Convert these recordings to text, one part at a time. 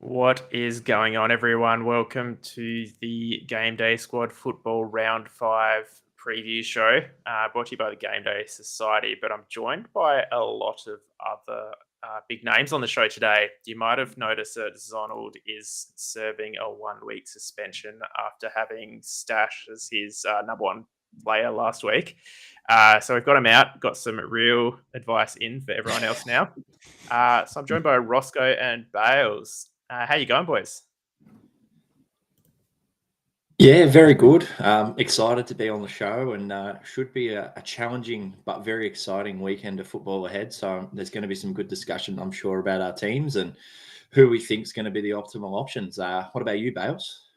What is going on, everyone? Welcome to the Game Day Squad Football Round 5 preview show, brought to you by the Game Day Society. But I'm joined by a lot of other big names on the show today. You might have noticed that Zonald is serving a 1-week suspension after having Stash as his number one player last week. So we've got him out, got some real advice in for everyone else now. So I'm joined by Roscoe and Bales. How you going, boys? Yeah, very good. Excited to be on the show, and should be a challenging but very exciting weekend of football ahead. So there's going to be some good discussion, I'm sure, about our teams and who we think is going to be the optimal options. What about you, Bales?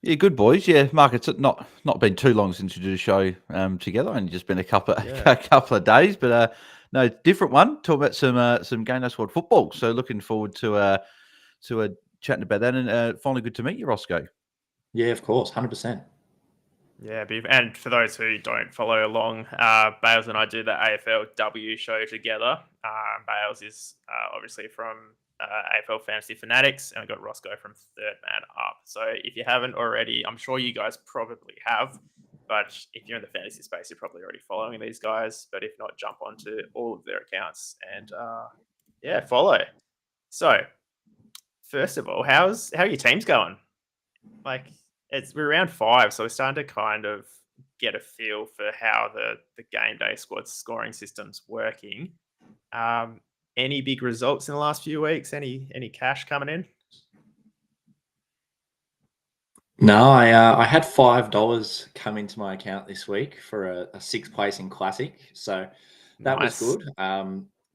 Yeah, good boys. Yeah, Mark, it's not been too long since we did a show together, and just been a couple of days. But no, different one. Talk about some Game Day Squad football. So looking forward to chatting about that, and finally good to meet you, Roscoe. Yeah, of course, 100%. Yeah, and for those who don't follow along, Bales and I do the AFLW show together. Bales is obviously from AFL Fantasy Fanatics, and we've got Roscoe from Third Man Up. So if you haven't already, I'm sure you guys probably have, but if you're in the fantasy space, you're probably already following these guys. But if not, jump onto all of their accounts and follow. So first of all, how are your teams going? We're round 5, so we're starting to kind of get a feel for how the Game Day Squad scoring system's working. Any big results in the last few weeks? Any cash coming in? No, I had $5 come into my account this week for a 6th placing classic, so that was good.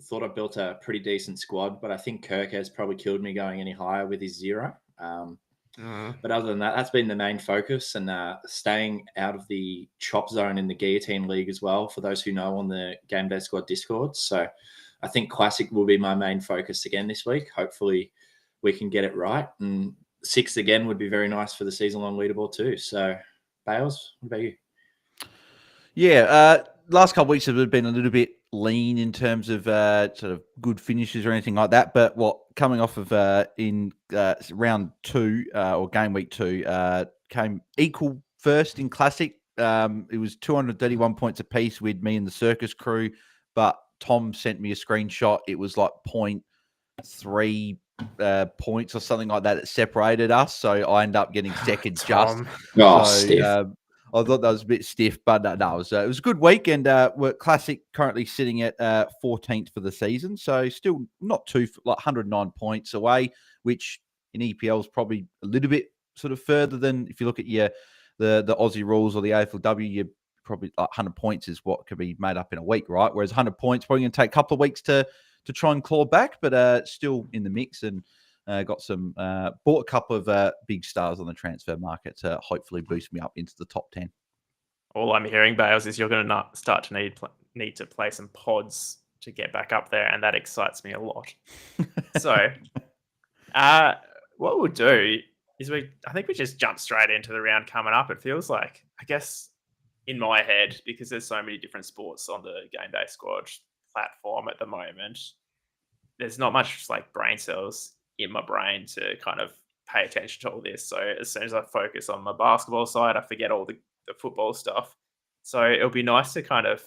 Thought I built a pretty decent squad, but I think Kirk has probably killed me going any higher with his 0. But other than that, that's been the main focus, and staying out of the chop zone in the Guillotine League as well, for those who know, on the Game Day Squad Discord. So I think Classic will be my main focus again this week. Hopefully we can get it right. And 6th again would be very nice for the season-long leaderboard too. So, Bales, what about you? Yeah, last couple of weeks have been a little bit lean in terms of sort of good finishes or anything like that. But coming off of in round 2 or game week 2 came equal first in Classic. It was 231 points apiece with me and the Circus crew, but Tom sent me a screenshot. It was like 0.3 points or something like that separated us. So I ended up getting second just. Stiff. I thought that was a bit stiff, but no, it was a good week, and we're Classic currently sitting at 14th for the season, so still not too, like 109 points away, which in EPL is probably a little bit sort of further than if you look at the Aussie rules or the AFLW. You probably like 100 points is what could be made up in a week, right? Whereas 100 points probably going to take a couple of weeks to try and claw back, but still in the mix, and got some bought a couple of big stars on the transfer market to hopefully boost me up into the top 10. All I'm hearing, Bales, is you're going to start to need to play some pods to get back up there, and that excites me a lot. So, what we'll do is I think we just jump straight into the round coming up. It feels like, I guess, in my head, because there's so many different sports on the Game Day Squad platform at the moment, there's not much like brain cells in my brain to kind of pay attention to all this. So as soon as I focus on my basketball side, I forget all the football stuff. So it'll be nice to kind of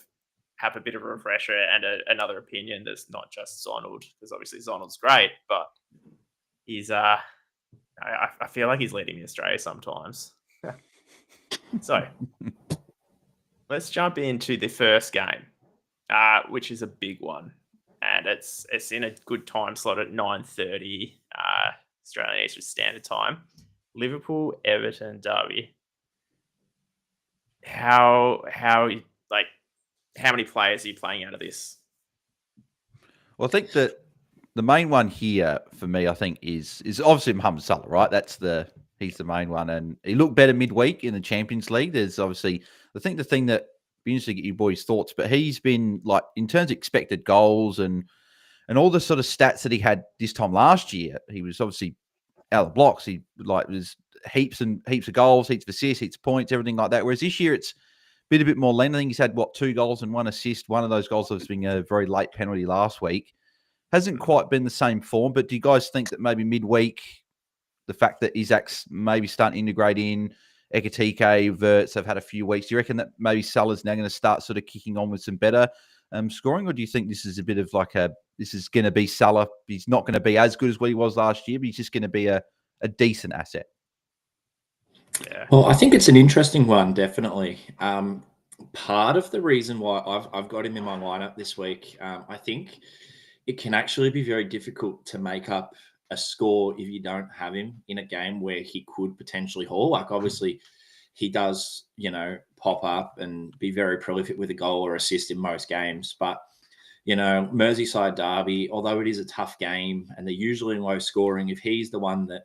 have a bit of a refresher and another opinion that's not just Zonald, because obviously Zonald's great, but he's I feel like he's leading me astray sometimes. So let's jump into the first game, which is a big one. And it's in a good time slot at 9:30 Australian Eastern Standard Time. Liverpool Everton derby. How many players are you playing out of this? Well, I think that the main one here for me, I think, is obviously Mohamed Salah, right? He's the main one, and he looked better midweek in the Champions League. There's obviously, I think the thing that be interesting to get you boys' thoughts, but he's been, like, in terms of expected goals and all the sort of stats that he had this time last year, he was obviously out of the blocks. He was heaps and heaps of goals, heaps of assists, heaps of points, everything like that. Whereas this year it's been a bit more lean. I think he's had 2 goals and 1 assist. One of those goals has been a very late penalty last week. hasn't quite been the same form. But do you guys think that maybe midweek, the fact that Isaac's maybe starting to integrate in, Ekatike, Verts have had a few weeks, do you reckon that maybe Salah's now going to start sort of kicking on with some better scoring? Or do you think this is a bit of like this is going to be Salah? He's not going to be as good as what he was last year, but he's just going to be a decent asset. Yeah. Well, I think it's an interesting one, definitely. Part of the reason why I've got him in my lineup this week, I think it can actually be very difficult to make up a score if you don't have him in a game where he could potentially haul. Like, obviously, he does, pop up and be very prolific with a goal or assist in most games. But, Merseyside derby, although it is a tough game and they're usually low scoring, if he's the one that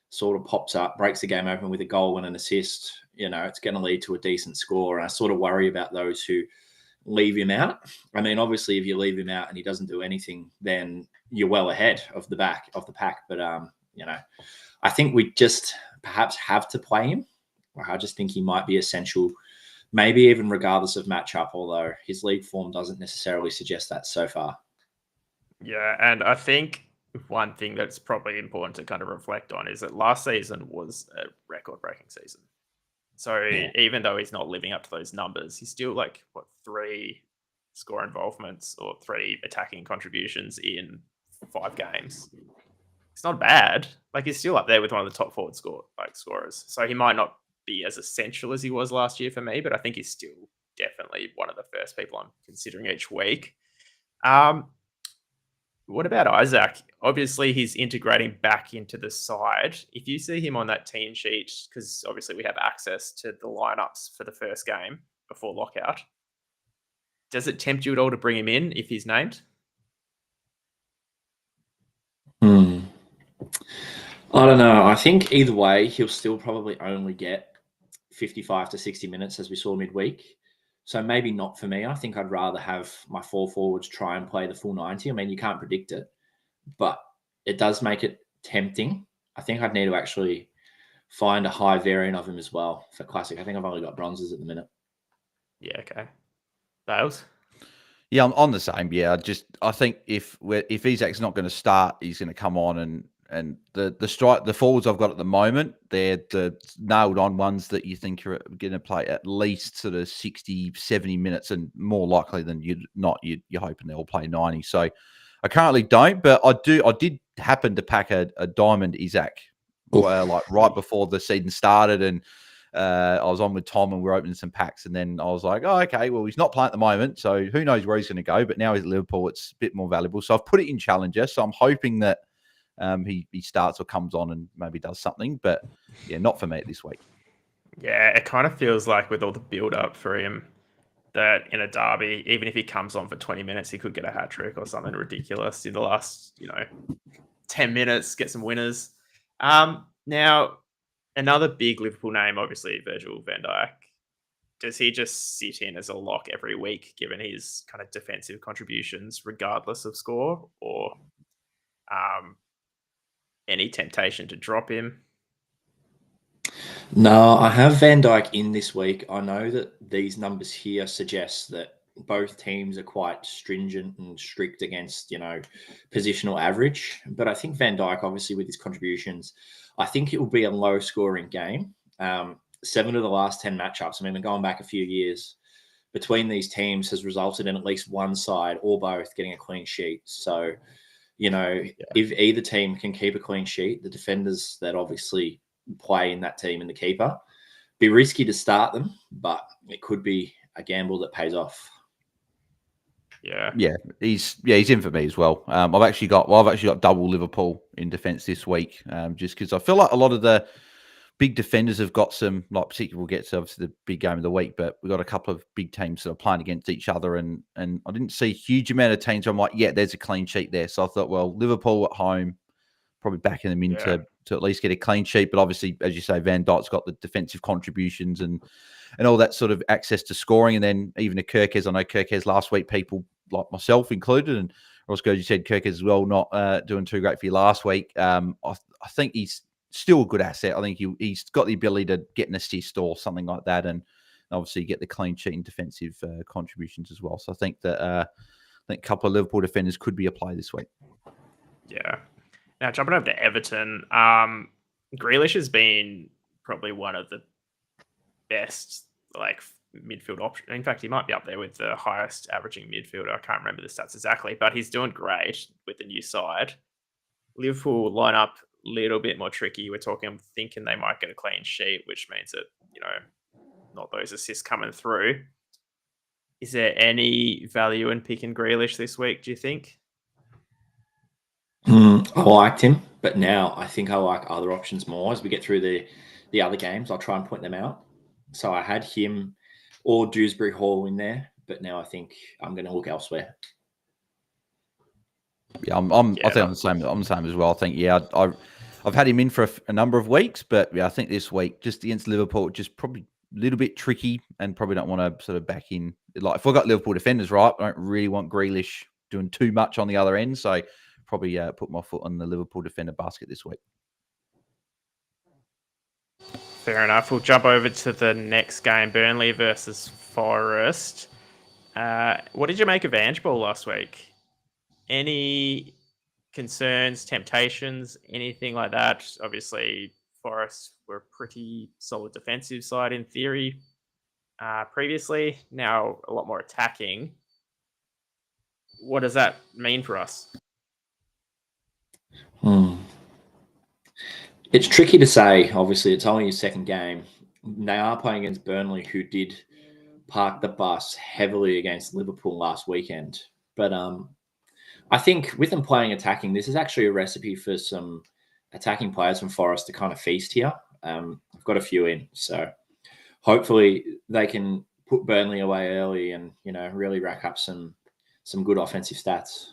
sort of pops up, breaks the game open with a goal and an assist, it's going to lead to a decent score. And I sort of worry about those who leave him out. I mean, obviously, if you leave him out and he doesn't do anything, then you're well ahead of the pack. But, I think we just perhaps have to play him. I just think he might be essential, maybe even regardless of matchup, although his league form doesn't necessarily suggest that so far. Yeah, and I think one thing that's probably important to kind of reflect on is that last season was a record-breaking season. So even though he's not living up to those numbers, he's still 3 score involvements or 3 attacking contributions in 5 games. It's not bad. He's still up there with one of the top forward scorers. So he might not be as essential as he was last year for me, but I think he's still definitely one of the first people I'm considering each week. What about Isaac? Obviously, he's integrating back into the side. If you see him on that team sheet, because obviously we have access to the lineups for the first game before lockout, does it tempt you at all to bring him in if he's named? I don't know. I think either way, he'll still probably only get 55 to 60 minutes as we saw midweek. So maybe not for me. I think I'd rather have my 4 forwards try and play the full 90. I mean, you can't predict it, but it does make it tempting. I think I'd need to actually find a high variant of him as well for Classic. I think I've only got bronzes at the minute. Yeah, okay. Bales? Yeah, I'm on the same. Yeah, I think if Isaac's not going to start, he's going to come on and the forwards I've got at the moment, they're the nailed on ones that you think are going to play at least sort of 60, 70 minutes, and more likely than you're hoping they'll play 90. So I currently don't, but I did happen to pack a diamond Isaac right before the season started, and I was on with Tom and we're opening some packs, and then I was like, oh, okay, well, he's not playing at the moment, so who knows where he's going to go, but now he's at Liverpool, it's a bit more valuable. So I've put it in Challenger, so I'm hoping that he starts or comes on and maybe does something, but yeah, not for me this week. Yeah, it kind of feels like with all the build-up for him that in a derby, even if he comes on for 20 minutes, he could get a hat-trick or something ridiculous in the last, 10 minutes, get some winners. Now, another big Liverpool name, obviously, Virgil van Dijk. Does he just sit in as a lock every week, given his kind of defensive contributions, regardless of score, or any temptation to drop him? No, I have Van Dijk in this week. I know that these numbers here suggest that both teams are quite stringent and strict against, positional average. But I think Van Dijk, obviously, with his contributions, I think it will be a low-scoring game. 7 of the last 10 matchups, I mean, we're going back a few years, between these teams has resulted in at least one side or both getting a clean sheet. So, if either team can keep a clean sheet, the defenders that obviously play in that team and the keeper, be risky to start them, but it could be a gamble that pays off. Yeah, he's in for me as well. I've actually got double Liverpool in defence this week, just because I feel like a lot of the big defenders have got some, particularly we'll get to obviously the big game of the week, but we've got a couple of big teams that are playing against each other, and I didn't see a huge amount of teams where I'm like, yeah, there's a clean sheet there. So I thought, well, Liverpool at home, probably backing them in to at least get a clean sheet. But obviously, as you say, Van Dijk's got the defensive contributions and all that sort of access to scoring. And then even a Kirkes, I know Kirkes last week, people like myself included, and Roscoe, you said Kirkes as well, not doing too great for you last week. I think he's still a good asset. I think he's got the ability to get an assist or something like that, and obviously get the clean sheet and defensive contributions as well. So I think that think a couple of Liverpool defenders could be a play this week. Yeah. Now, jumping over to Everton, Grealish has been probably one of the best midfield option. In fact, he might be up there with the highest averaging midfielder. I can't remember the stats exactly, but he's doing great with the new side. Liverpool line up a little bit more tricky. I'm thinking they might get a clean sheet, which means that, not those assists coming through. Is there any value in picking Grealish this week, do you think? I liked him, but now I think I like other options more. As we get through the other games, I'll try and point them out. So I had him or Dewsbury Hall in there, but now I think I'm going to look elsewhere. Yeah, I think I'm the same. I'm the same as well. I think I've had him in for a number of weeks, but I think this week just against Liverpool, just probably a little bit tricky, and probably don't want to sort of back in. Like if we've got Liverpool defenders, right, I don't really want Grealish doing too much on the other end, so probably put my foot on the Liverpool defender basket this week. Fair enough. We'll jump over to the next game, Burnley versus Forest. What did you make of Ange Ball last week? Any concerns, temptations, anything like that? Obviously, Forest were a pretty solid defensive side in theory previously. Now a lot more attacking. What does that mean for us? It's tricky to say. Obviously, it's only his second game. They are playing against Burnley, who did park the bus heavily against Liverpool last weekend. But I think with them playing attacking, this is actually a recipe for some attacking players from Forest to kind of feast here. I've got a few in, so hopefully they can put Burnley away early and really rack up some good offensive stats.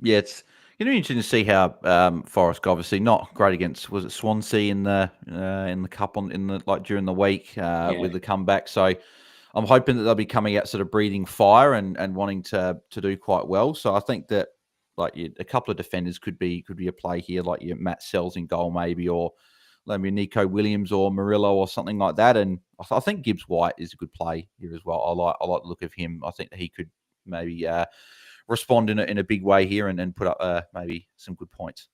Yeah, it's going to be interesting to see how Forest, obviously not great against, was it Swansea in the cup during the week with the comeback. So I'm hoping that they'll be coming out sort of breathing fire and wanting to do quite well. So I think that a couple of defenders could be a play here, like your Matt Sells in goal maybe, or maybe Nico Williams or Murillo or something like that. And I think Gibbs White is a good play here as well. I like the look of him. I think that he could maybe respond in a big way here and put up maybe some good points.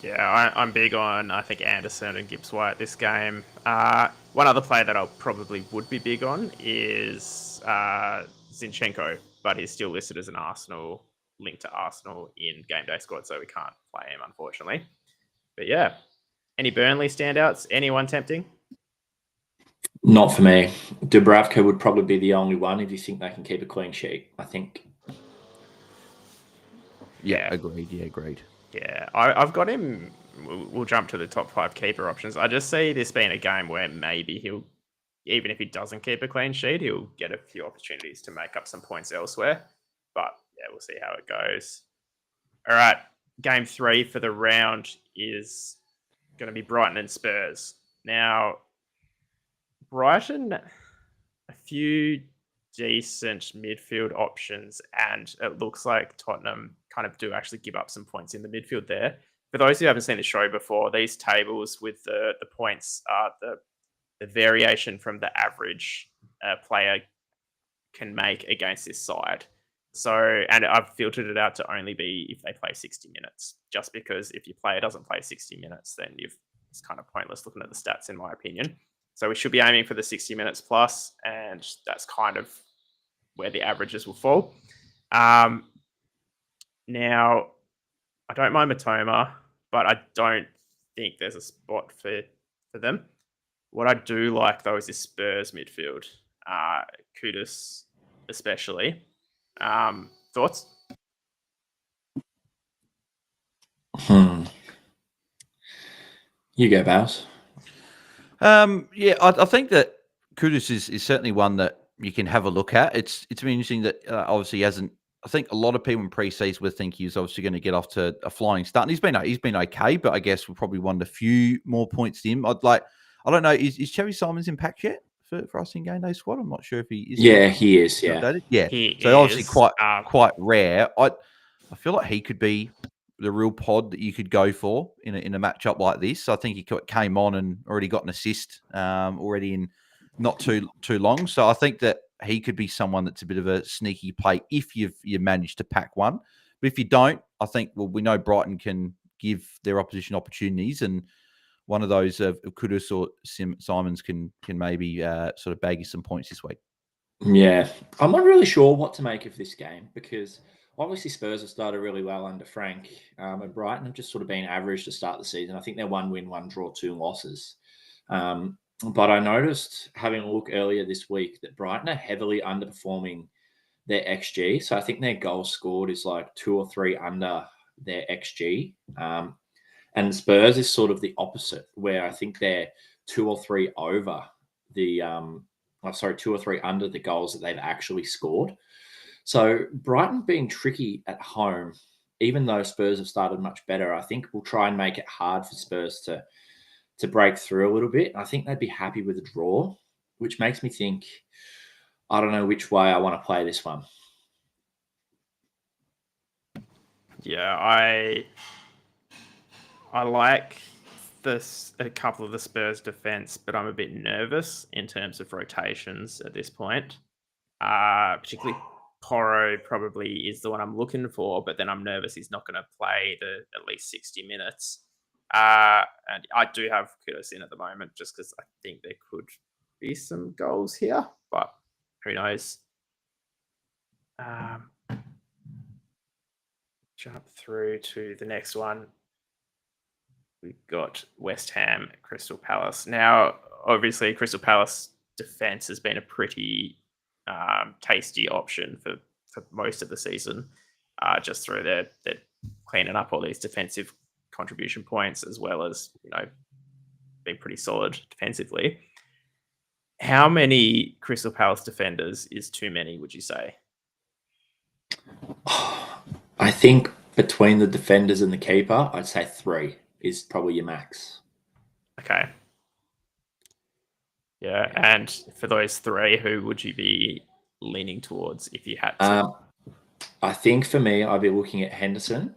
Yeah, I'm big on, I think, Anderson and Gibbs White this game. One other player that I probably would be big on is Zinchenko, but he's still listed as an Arsenal, linked to Arsenal in GameDay squad, so we can't play him, unfortunately. But yeah, any Burnley standouts? Anyone tempting? Not for me. Dubravka would probably be the only one if you think they can keep a clean sheet, I think. Yeah, agreed. Yeah, agreed. Yeah, I've got him. We'll jump to the top 5 keeper options. I just see this being a game where maybe he'll, even if he doesn't keep a clean sheet, he'll get a few opportunities to make up some points elsewhere. But yeah, we'll see how it goes. All right, game 3 for the round is going to be Brighton and Spurs. Now, Brighton, a few decent midfield options, and it looks like Tottenham kind of do actually give up some points in the midfield there. For those who haven't seen the show before, these tables with the points are the variation from the average player can make against this side. So, and I've filtered it out to only be if they play 60 minutes, just because if your player doesn't play 60 minutes, then it's kind of pointless looking at the stats, in my opinion. So we should be aiming for the 60 minutes plus, and that's kind of where the averages will fall. Now, I don't mind Matoma, but I don't think there's a spot for them. What I do like, though, is this Spurs midfield. Kudus especially. Thoughts? You go, Bowes. Yeah, I think that Kudus is certainly one that you can have a look at. It's been interesting that obviously he hasn't. I think a lot of people in pre-season would think he's obviously going to get off to a flying start. And he's been okay, but I guess we probably wanted a few more points to him. I don't know. Is Cherry Simons in pack yet for us in GameDay squad? I'm not sure if he is. Yeah, he is. Yeah, updated. Yeah. He so is, obviously quite rare. I feel like he could be the real pod that you could go for in a matchup like this. I think he came on and already got an assist already in not too long. So I think that he could be someone that's a bit of a sneaky play if you manage to pack one. But if you don't, I think, well, we know Brighton can give their opposition opportunities, and one of those of Kudus or Simons can maybe sort of bag you some points this week. Yeah, I'm not really sure what to make of this game because obviously Spurs have started really well under Frank, and Brighton have just sort of been average to start the season. I think they're 1 win, 1 draw, 2 losses. But I noticed having a look earlier this week that Brighton are heavily underperforming their XG. So I think their goal scored is like 2 or 3 under their XG. And Spurs is sort of the opposite, where I think they're 2 or 3 over the 2 or 3 under the goals that they've actually scored. So Brighton being tricky at home, even though Spurs have started much better, I think will try and make it hard for Spurs to break through a little bit. I think they'd be happy with a draw, which makes me think, I don't know which way I want to play this one. Yeah, I like a couple of the Spurs defense, but I'm a bit nervous in terms of rotations at this point. Particularly Porro probably is the one I'm looking for, but then I'm nervous he's not going to play at least 60 minutes. And I do have Kudus in at the moment just because I think there could be some goals here, but who knows? Jump through to the next one. We've got West Ham, Crystal Palace. Now, obviously, Crystal Palace defense has been a pretty tasty option for most of the season, just through their cleaning up all these defensive contribution points, as well as, being pretty solid defensively. How many Crystal Palace defenders is too many, would you say? I think between the defenders and the keeper, I'd say 3 is probably your max. Okay. Yeah, and for those 3, who would you be leaning towards if you had to? I think for me, I'd be looking at Henderson,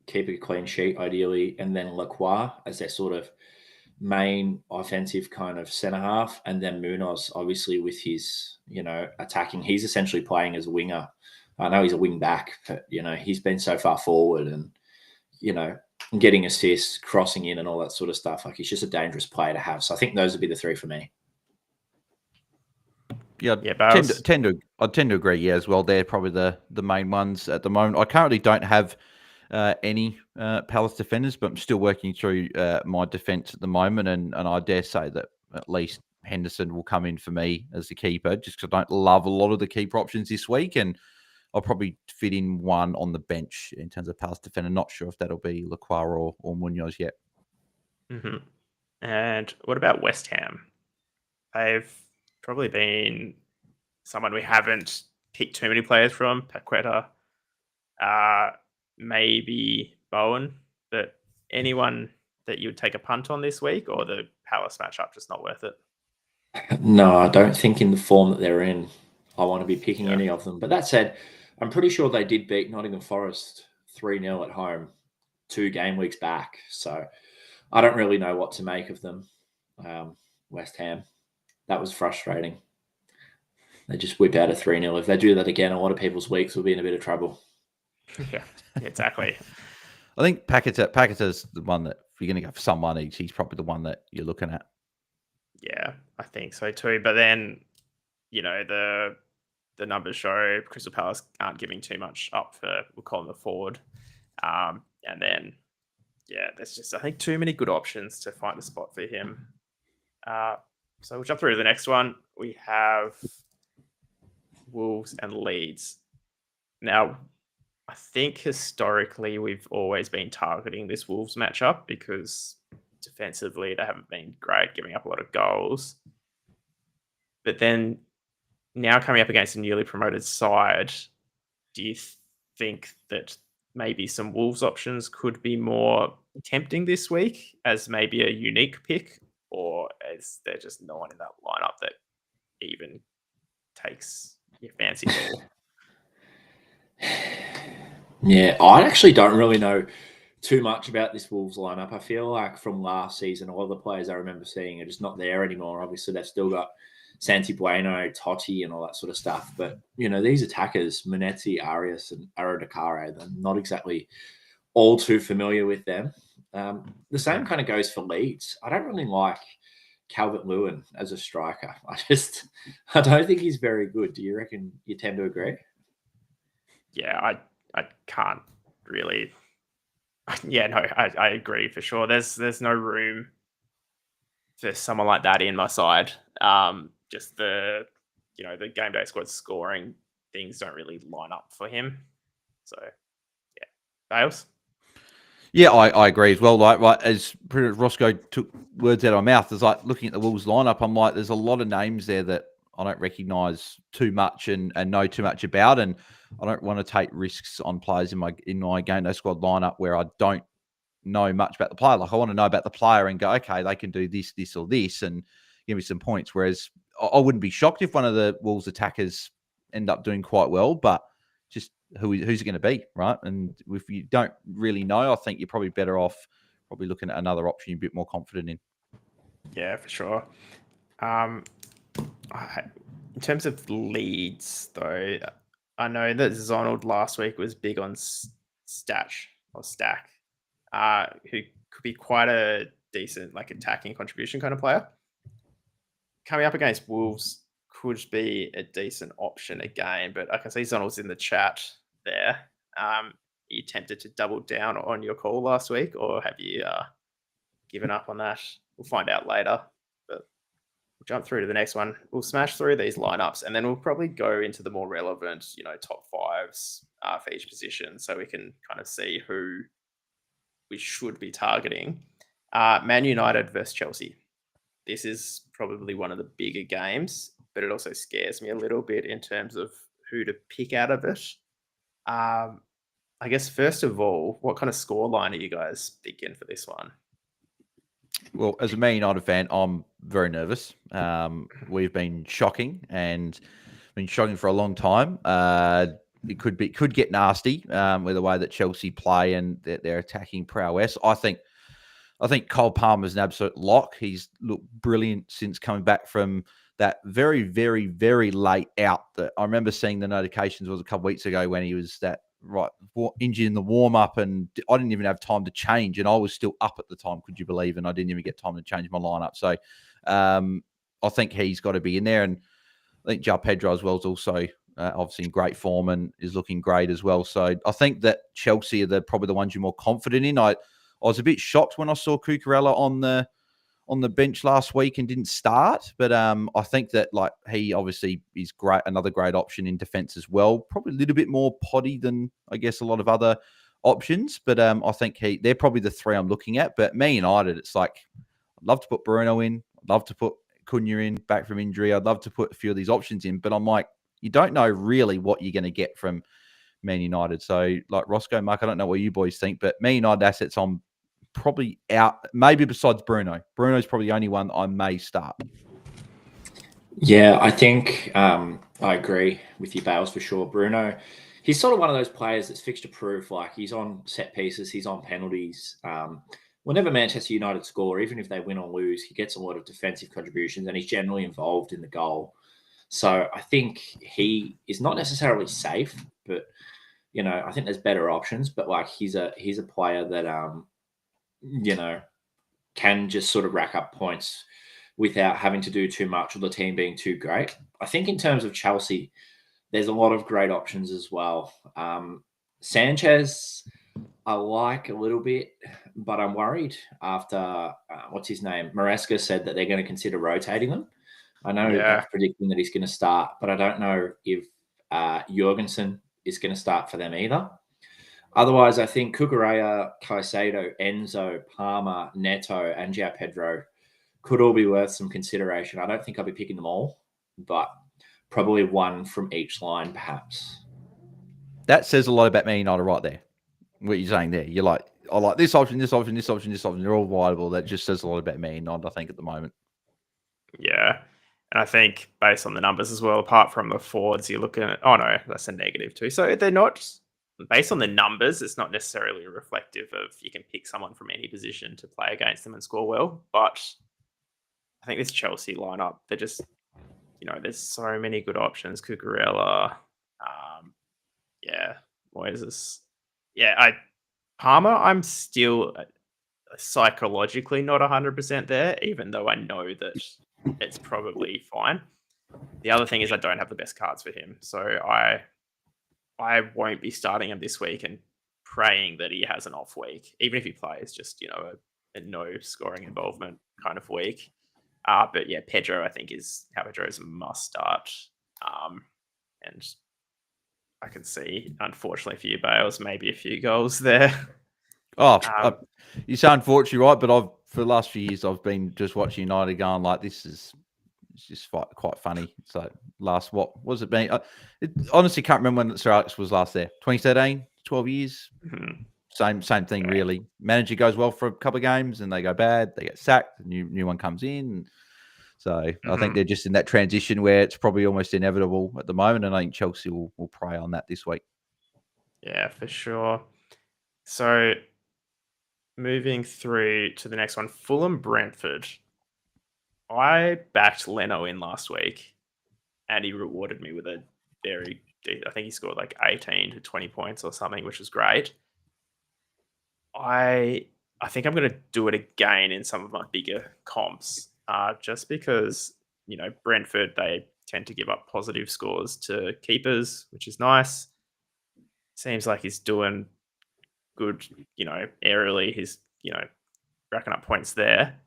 keep a clean sheet ideally, and then Lacroix as their sort of main offensive kind of centre half, and then Munoz, obviously with his, attacking. He's essentially playing as a winger. I know he's a wing back, but, he's been so far forward and, getting assists, crossing in and all that sort of stuff. Like, he's just a dangerous player to have. So I think those would be the 3 for me. Yeah, I tend to agree. Yeah, as well. They're probably the main ones at the moment. I currently don't have any Palace defenders, but I'm still working through my defence at the moment, and I dare say that at least Henderson will come in for me as the keeper, just because I don't love a lot of the keeper options this week, and I'll probably fit in one on the bench in terms of Palace defender. Not sure if that'll be Lacroix or Munoz yet. Mm-hmm. And what about West Ham? They've probably been someone we haven't picked too many players from. Paqueta, maybe Bowen, but anyone that you would take a punt on this week, or the Palace matchup just not worth it? No, I don't think in the form that they're in, I want to be picking any of them. But that said, I'm pretty sure they did beat Nottingham Forest 3-0 at home 2 game weeks back. So I don't really know what to make of them. West Ham, that was frustrating. They just whip out a 3-0. If they do that again, a lot of people's weeks will be in a bit of trouble. Yeah, exactly. I think Paqueta's the one that, if you're going to go for someone each, he's probably the one that you're looking at. Yeah, I think so too. But then, the numbers show Crystal Palace aren't giving too much up for, we'll call him the forward. And then, there's just, I think, too many good options to find a spot for him. So we'll jump through to the next one. We have Wolves and Leeds. Now, I think historically we've always been targeting this Wolves matchup because defensively they haven't been great, giving up a lot of goals. But then now coming up against a newly promoted side, do you think that maybe some Wolves options could be more tempting this week as maybe a unique pick, or is there just no one in that lineup that even takes your fancy ball? Yeah, I actually don't really know too much about this Wolves lineup. I feel like from last season, a lot of the players I remember seeing are just not there anymore. Obviously, they've still got Santi Bueno, Totti, and all that sort of stuff. But, these attackers, Munetzi, Arias, and Arodakare, they're not exactly all too familiar with them. The same kind of goes for Leeds. I don't really like Calvert-Lewin as a striker. I don't think he's very good. Do you reckon you tend to agree? Yeah, I can't really. Yeah, no, I agree for sure. There's no room for someone like that in my side. Just the game day squad scoring things don't really line up for him. So yeah, Bales. Yeah, I agree as well. Like as Roscoe took words out of my mouth, it's like looking at the Wolves lineup. I'm like, there's a lot of names there that I don't recognise too much and know too much about, and I don't want to take risks on players in my game day squad lineup where I don't know much about the player. Like I want to know about the player and go, okay, they can do this, this, or this, and give me some points. Whereas I wouldn't be shocked if one of the Wolves attackers end up doing quite well, but just who's it going to be, right? And if you don't really know, I think you're probably better off probably looking at another option you're a bit more confident in. Yeah, for sure. In terms of leads, though, I know that Zonald last week was big on Stack, who could be quite a decent, like, attacking contribution kind of player. Coming up against Wolves could be a decent option again, but I can see Zonald's in the chat there. Are you tempted to double down on your call last week, or have you given up on that? We'll find out later, but we'll jump through to the next one. We'll smash through these lineups, and then we'll probably go into the more relevant, top fives for each position, so we can kind of see who we should be targeting. Man United versus Chelsea. This is probably one of the bigger games, but it also scares me a little bit in terms of who to pick out of it. I guess, first of all, what kind of scoreline are you guys thinking for this one? Well, as a Man United fan, I'm very nervous. We've been shocking for a long time. It could get nasty with the way that Chelsea play and their attacking prowess. I think Cole Palmer's an absolute lock. He's looked brilliant since coming back from that very, very, very late out. That I remember seeing the notifications was a couple of weeks ago when he was injured in the warm-up, and I didn't even have time to change, and I was still up at the time, could you believe? And I didn't even get time to change my lineup. So I think he's got to be in there, and I think João Pedro as well is also obviously in great form and is looking great as well. So I think that Chelsea are probably the ones you're more confident in. I was a bit shocked when I saw Cucurella on the bench last week and didn't start, but I think that he obviously is great, another great option in defence as well. Probably a little bit more potty than I guess a lot of other options, but I think they're probably the three I'm looking at. But Man United, it's like I'd love to put Bruno in, I'd love to put Cunha in back from injury, I'd love to put a few of these options in, but I'm like, you don't know really what you're going to get from Man United. So like Roscoe, Mark, I don't know what you boys think, but Man United assets I'm probably out, maybe besides Bruno. Bruno's probably the only one I may start. Yeah, I think I agree with you, Bales, for sure. Bruno, he's sort of one of those players that's fixture proof. Like he's on set pieces, he's on penalties. Whenever Manchester United score, even if they win or lose, he gets a lot of defensive contributions and he's generally involved in the goal. So I think he is not necessarily safe, but I think there's better options. But he's a player that can just sort of rack up points without having to do too much or the team being too great. I think in terms of Chelsea, there's a lot of great options as well. Sanchez, I like a little bit, but I'm worried after, what's his name? Maresca said that they're going to consider rotating them. I know that's predicting that he's going to start, but I don't know if Jorgensen is going to start for them either. Otherwise, I think Cucurella, Caicedo, Enzo, Palmer, Neto, and João Pedro could all be worth some consideration. I don't think I'll be picking them all, but probably one from each line, perhaps. That says a lot about Man United right there. What you're saying there. You're like, I like this option, this option, this option, this option. They're all viable. That just says a lot about Man United, I think, at the moment. Yeah. And I think based on the numbers as well, apart from the forwards, you're looking at, oh no, that's a negative too. So they're not, based on the numbers, it's not necessarily reflective of you can pick someone from any position to play against them and score well. But I think this Chelsea lineup, there's so many good options. Cucurella, Moises. Palmer, I'm still psychologically not 100% there, even though I know that it's probably fine. The other thing is I don't have the best cards for him, so I won't be starting him this week and praying that he has an off week, even if he plays just a no scoring involvement kind of week. But yeah, Pedro I think is a must start, and I can see, unfortunately for you, Bales, maybe a few goals there. You say unfortunately, right? But for the last few years, I've been just watching United going like, this is just quite funny. So what was it been? Honestly can't remember when Sir Alex was last there. 2013, 12 years. Mm-hmm. Same thing, really. Manager goes well for a couple of games and they go bad. They get sacked. The new one comes in. So I think they're just in that transition where it's probably almost inevitable at the moment. And I think Chelsea will prey on that this week. Yeah, for sure. So moving through to the next one, Fulham Brentford. I backed Leno in last week, and he rewarded me with a I think he scored like 18 to 20 points or something, which was great. I think I'm going to do it again in some of my bigger comps, just because, Brentford, they tend to give up positive scores to keepers, which is nice. Seems like he's doing good, aerially. He's, racking up points there.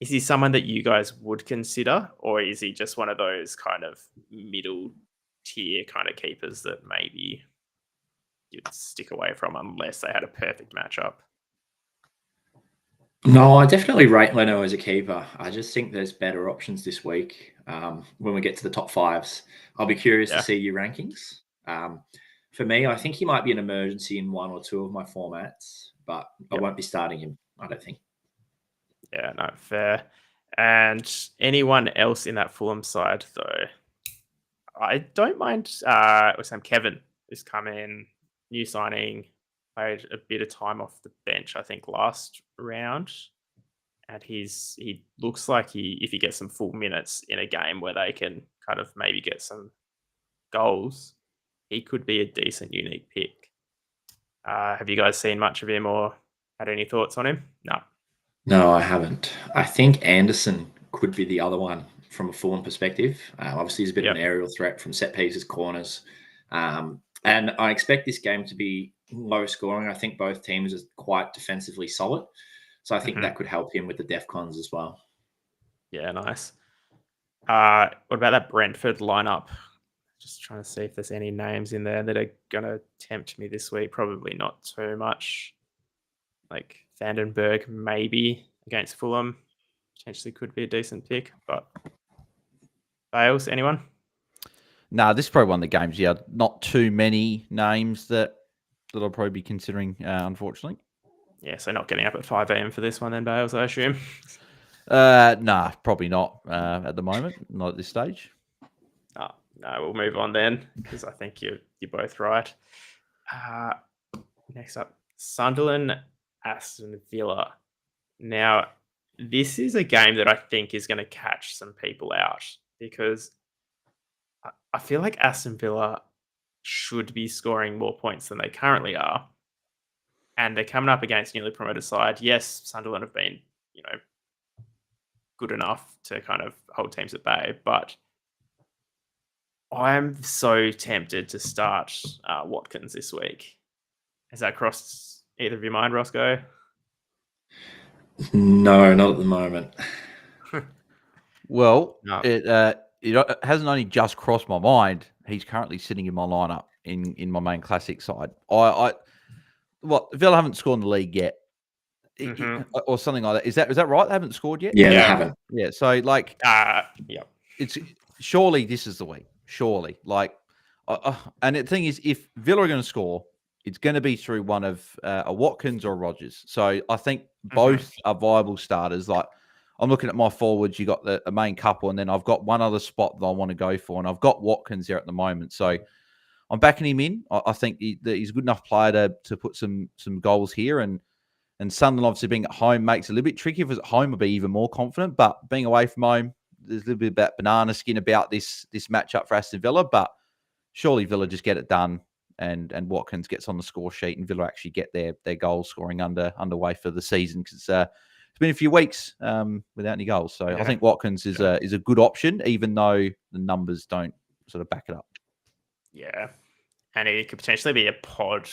Is he someone that you guys would consider, or is he just one of those kind of middle tier kind of keepers that maybe you'd stick away from unless they had a perfect matchup? No, I definitely rate Leno as a keeper. I just think there's better options this week when we get to the top fives. I'll be curious to see your rankings. For me, I think he might be an emergency in one or two of my formats, but I won't be starting him, I don't think. Yeah, no, fair. And anyone else in that Fulham side, though? I don't mind Kevin, who's come in, new signing, played a bit of time off the bench, I think, last round. And he looks like if he gets some full minutes in a game where they can kind of maybe get some goals, he could be a decent unique pick. Have you guys seen much of him or had any thoughts on him? No, I haven't. I think Anderson could be the other one from a Fulham perspective. Obviously, he's a bit of an aerial threat from set pieces, corners. And I expect this game to be low scoring. I think both teams are quite defensively solid. So I think that could help him with the DEFCONs as well. Yeah, nice. What about that Brentford lineup? Just trying to see if there's any names in there that are going to tempt me this week. Probably not too much. Like Vandenberg, maybe against Fulham. Potentially could be a decent pick, but Bales, anyone? No, this is probably one of the games. Yeah, not too many names that I'll probably be considering, unfortunately. Yeah, so not getting up at 5 a.m. for this one then, Bales, I assume? Nah, probably not at the moment. Not at this stage. No, we'll move on then, because I think you're both right. Next up, Sunderland, Aston Villa. Now, this is a game that I think is going to catch some people out, because I feel like Aston Villa should be scoring more points than they currently are. And they're coming up against newly promoted side. Yes, Sunderland have been, good enough to kind of hold teams at bay, but I'm so tempted to start Watkins this week. Has that crossed either of your mind, Roscoe? No, not at the moment. Well, no. It hasn't only just crossed my mind. He's currently sitting in my lineup in my main classic side. Villa haven't scored in the league yet, or something like that. Is that right? They haven't scored yet. Yeah, they haven't. Yeah, so it's surely this is the week. Surely, and the thing is, if Villa are going to score, it's going to be through one of a Watkins or a Rodgers. So I think both are viable starters. Like, I'm looking at my forwards. You got a main couple, and then I've got one other spot that I want to go for, and I've got Watkins there at the moment. So I'm backing him in. I think he's a good enough player to put some goals here, and Sunderland obviously being at home makes it a little bit tricky. If it's at home, I'd be even more confident. But being away from home, there's a little bit about banana skin about this matchup for Aston Villa, but surely Villa just get it done, and Watkins gets on the score sheet, and Villa actually get their goal scoring underway for the season, because it's been a few weeks without any goals. So I think Watkins is a good option, even though the numbers don't sort of back it up. Yeah. And he could potentially be a pod,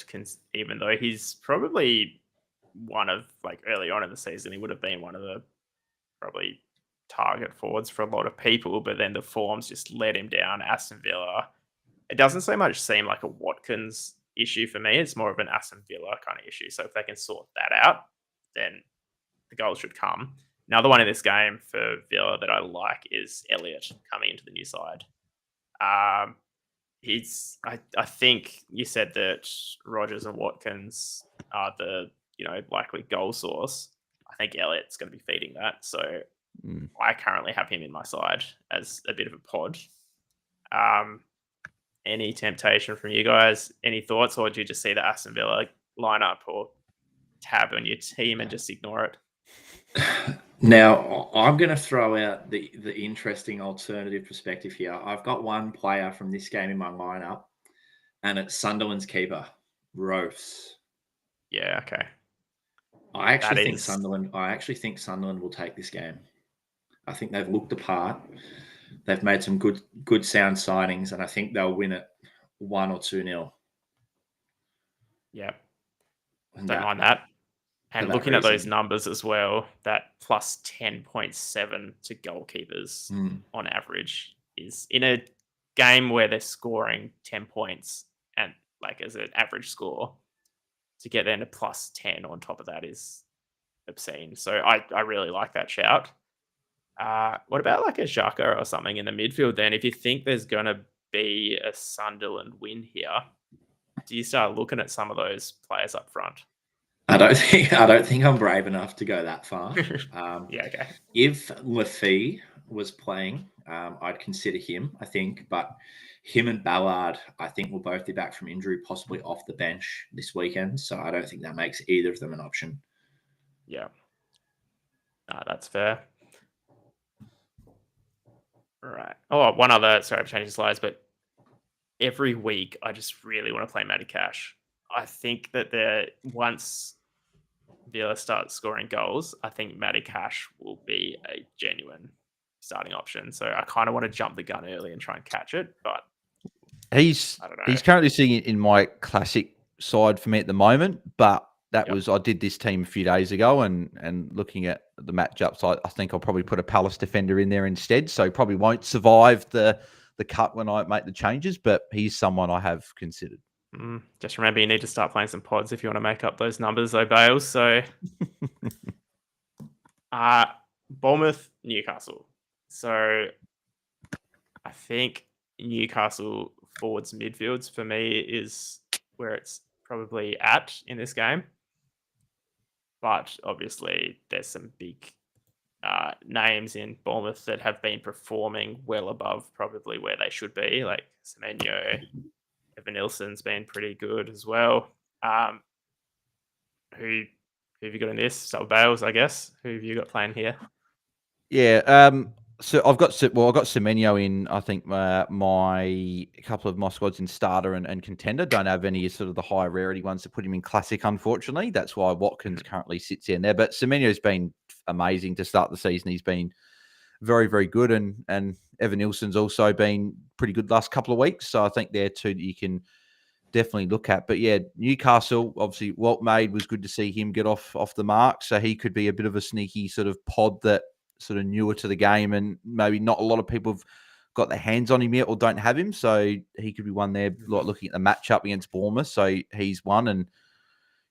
even though he's probably one of, like, early on in the season, he would have been one of the probably target forwards for a lot of people, but then the forms just let him down. Aston Villa, it doesn't so much seem like a Watkins issue for me. It's more of an Aston Villa kind of issue. So if they can sort that out, then the goals should come. Another one in this game for Villa that I like is Elliott coming into the new side. I think you said that Rodgers and Watkins are the likely goal source. I think Elliott's going to be feeding that. So I currently have him in my side as a bit of a pod. Any temptation from you guys? Any thoughts, or do you just see the Aston Villa lineup or tab on your team and just ignore it? Now, I'm going to throw out the interesting alternative perspective here. I've got one player from this game in my lineup, and it's Sunderland's keeper, Rose. Yeah, okay. I actually think Sunderland will take this game. I think they've looked the part. They've made some good sound signings, and I think they'll win it 1 or 2-0. Yeah. Don't mind that. And looking at those numbers as well, that plus 10.7 to goalkeepers on average is in a game where they're scoring 10 points and like as an average score, to get them to plus 10 on top of that is obscene. So I really like that shout. What about like a Xhaka or something in the midfield then? If you think there's going to be a Sunderland win here, do you start looking at some of those players up front? I don't think I'm brave enough to go that far. Yeah, okay. If Lafie was playing, I'd consider him, I think. But him and Ballard, I think, will both be back from injury, possibly off the bench this weekend. So I don't think that makes either of them an option. Yeah. That's fair. All right. Oh, one other, sorry, I'm changing slides, but every week I just really want to play Matty Cash. I think that once Villa starts scoring goals, I think Matty Cash will be a genuine starting option. So I kind of want to jump the gun early and try and catch it, but he's currently sitting in my classic side for me at the moment. But that was, I did this team a few days ago, and looking at the matchups, I think I'll probably put a Palace defender in there instead. So probably won't survive the cut when I make the changes, but he's someone I have considered. Just remember, you need to start playing some pods if you want to make up those numbers, though, Bales. So, Bournemouth, Newcastle. So, I think Newcastle forwards, midfields for me is where it's probably at in this game. But obviously, there's some big names in Bournemouth that have been performing well above probably where they should be, like Semenyo. Evan Nilsson's been pretty good as well. Who have you got in this? So Bales, I guess. Who have you got playing here? Yeah. So I've got Semenyo in. I think a couple of my squads in starter and contender don't have any sort of the high rarity ones to put him in classic. Unfortunately, that's why Watkins currently sits in there. But Semenyo's been amazing to start the season. He's been very, very good, and Evan Nilsson's also been pretty good last couple of weeks. So I think they're two that you can definitely look at. But yeah, Newcastle, obviously, Walt Maid was good to see him get off the mark. So he could be a bit of a sneaky sort of pod that sort of newer to the game, and maybe not a lot of people have got their hands on him yet or don't have him. So he could be one there, like looking at the matchup against Bournemouth. So he's one. And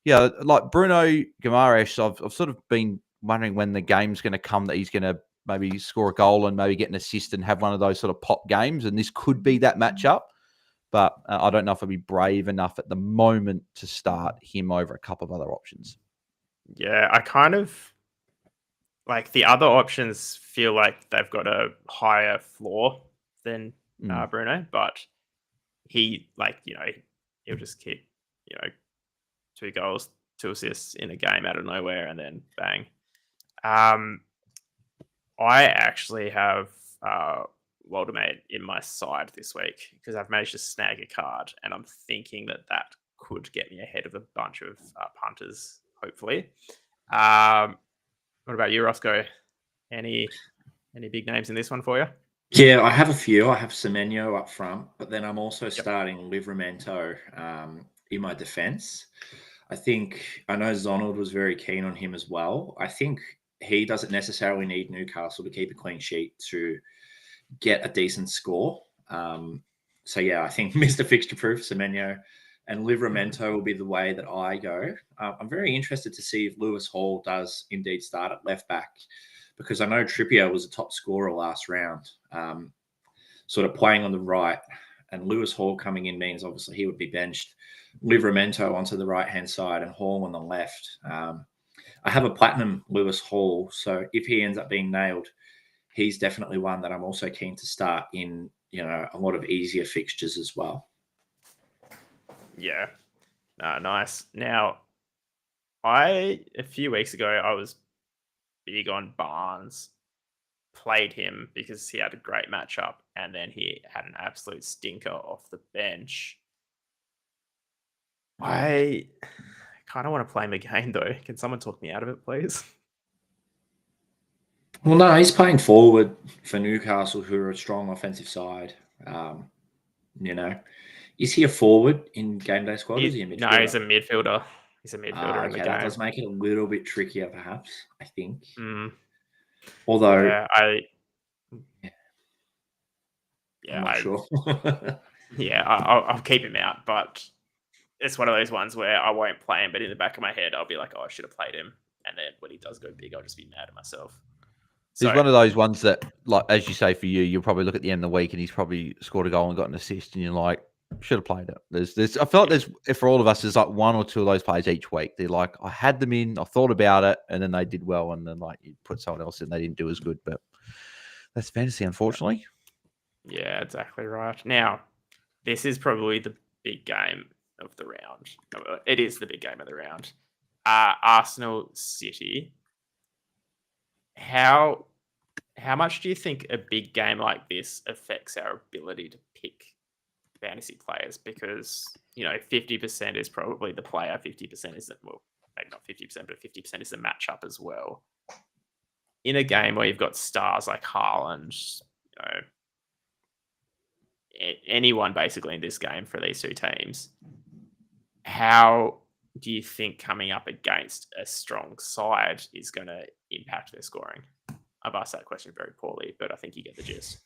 yeah, like Bruno Guimaraes, I've sort of been wondering when the game's going to come that he's going to maybe score a goal and maybe get an assist and have one of those sort of pop games. And this could be that matchup. But I don't know if I'd be brave enough at the moment to start him over a couple of other options. Yeah, I kind of like the other options feel like they've got a higher floor than Bruno, but he, he'll just keep, 2 goals, 2 assists in a game out of nowhere and then bang. I actually have Waldemate in my side this week because I've managed to snag a card, and I'm thinking that could get me ahead of a bunch of punters, hopefully. What about you, Roscoe? Any big names in this one for you? Yeah, I have a few. I have Semenyo up front, but then I'm also starting Livramento in my defense. I know Zonald was very keen on him as well. I think he doesn't necessarily need Newcastle to keep a clean sheet to get a decent score. So yeah, I think Mr. Fixture Proof, Semenyo, and Livramento will be the way that I go. I'm very interested to see if Lewis Hall does indeed start at left back, because I know Trippier was a top scorer last round, sort of playing on the right, and Lewis Hall coming in means obviously he would be benched. Livramento onto the right-hand side and Hall on the left. I have a platinum Lewis Hall, so if he ends up being nailed, he's definitely one that I'm also keen to start in, a lot of easier fixtures as well. Yeah. Nice. Now, a few weeks ago, I was big on Barnes. Played him because he had a great matchup, and then he had an absolute stinker off the bench. I kind of want to play him again, though. Can someone talk me out of it, please? Well, no, he's playing forward for Newcastle, who are a strong offensive side. Is he a forward in GameDay squad? Or is he a midfielder? No, he's a midfielder. He's a midfielder in the game. That does make it a little bit trickier, perhaps, I think. Although, I'm not sure. I'll keep him out, but it's one of those ones where I won't play him, but in the back of my head, I'll be like, I should have played him. And then when he does go big, I'll just be mad at myself. He's one of those ones that, like, as you say, for you'll probably look at the end of the week and he's probably scored a goal and got an assist, and you're like, should have played it. I feel like for all of us, there's like one or two of those players each week. They're like, I had them in, I thought about it, and then they did well, and then like you put someone else in, they didn't do as good. But that's fantasy, unfortunately. Yeah, exactly right. Now, this is probably the big game of the round. It is the big game of the round. Arsenal City. How much do you think a big game like this affects our ability to pick fantasy players? Because 50% is probably the player, 50% isn't. Well, maybe not 50%, but 50% is the matchup as well. In a game where you've got stars like Haaland, anyone basically in this game for these two teams, how do you think coming up against a strong side is going to impact their scoring? I've asked that question very poorly, but I think you get the gist.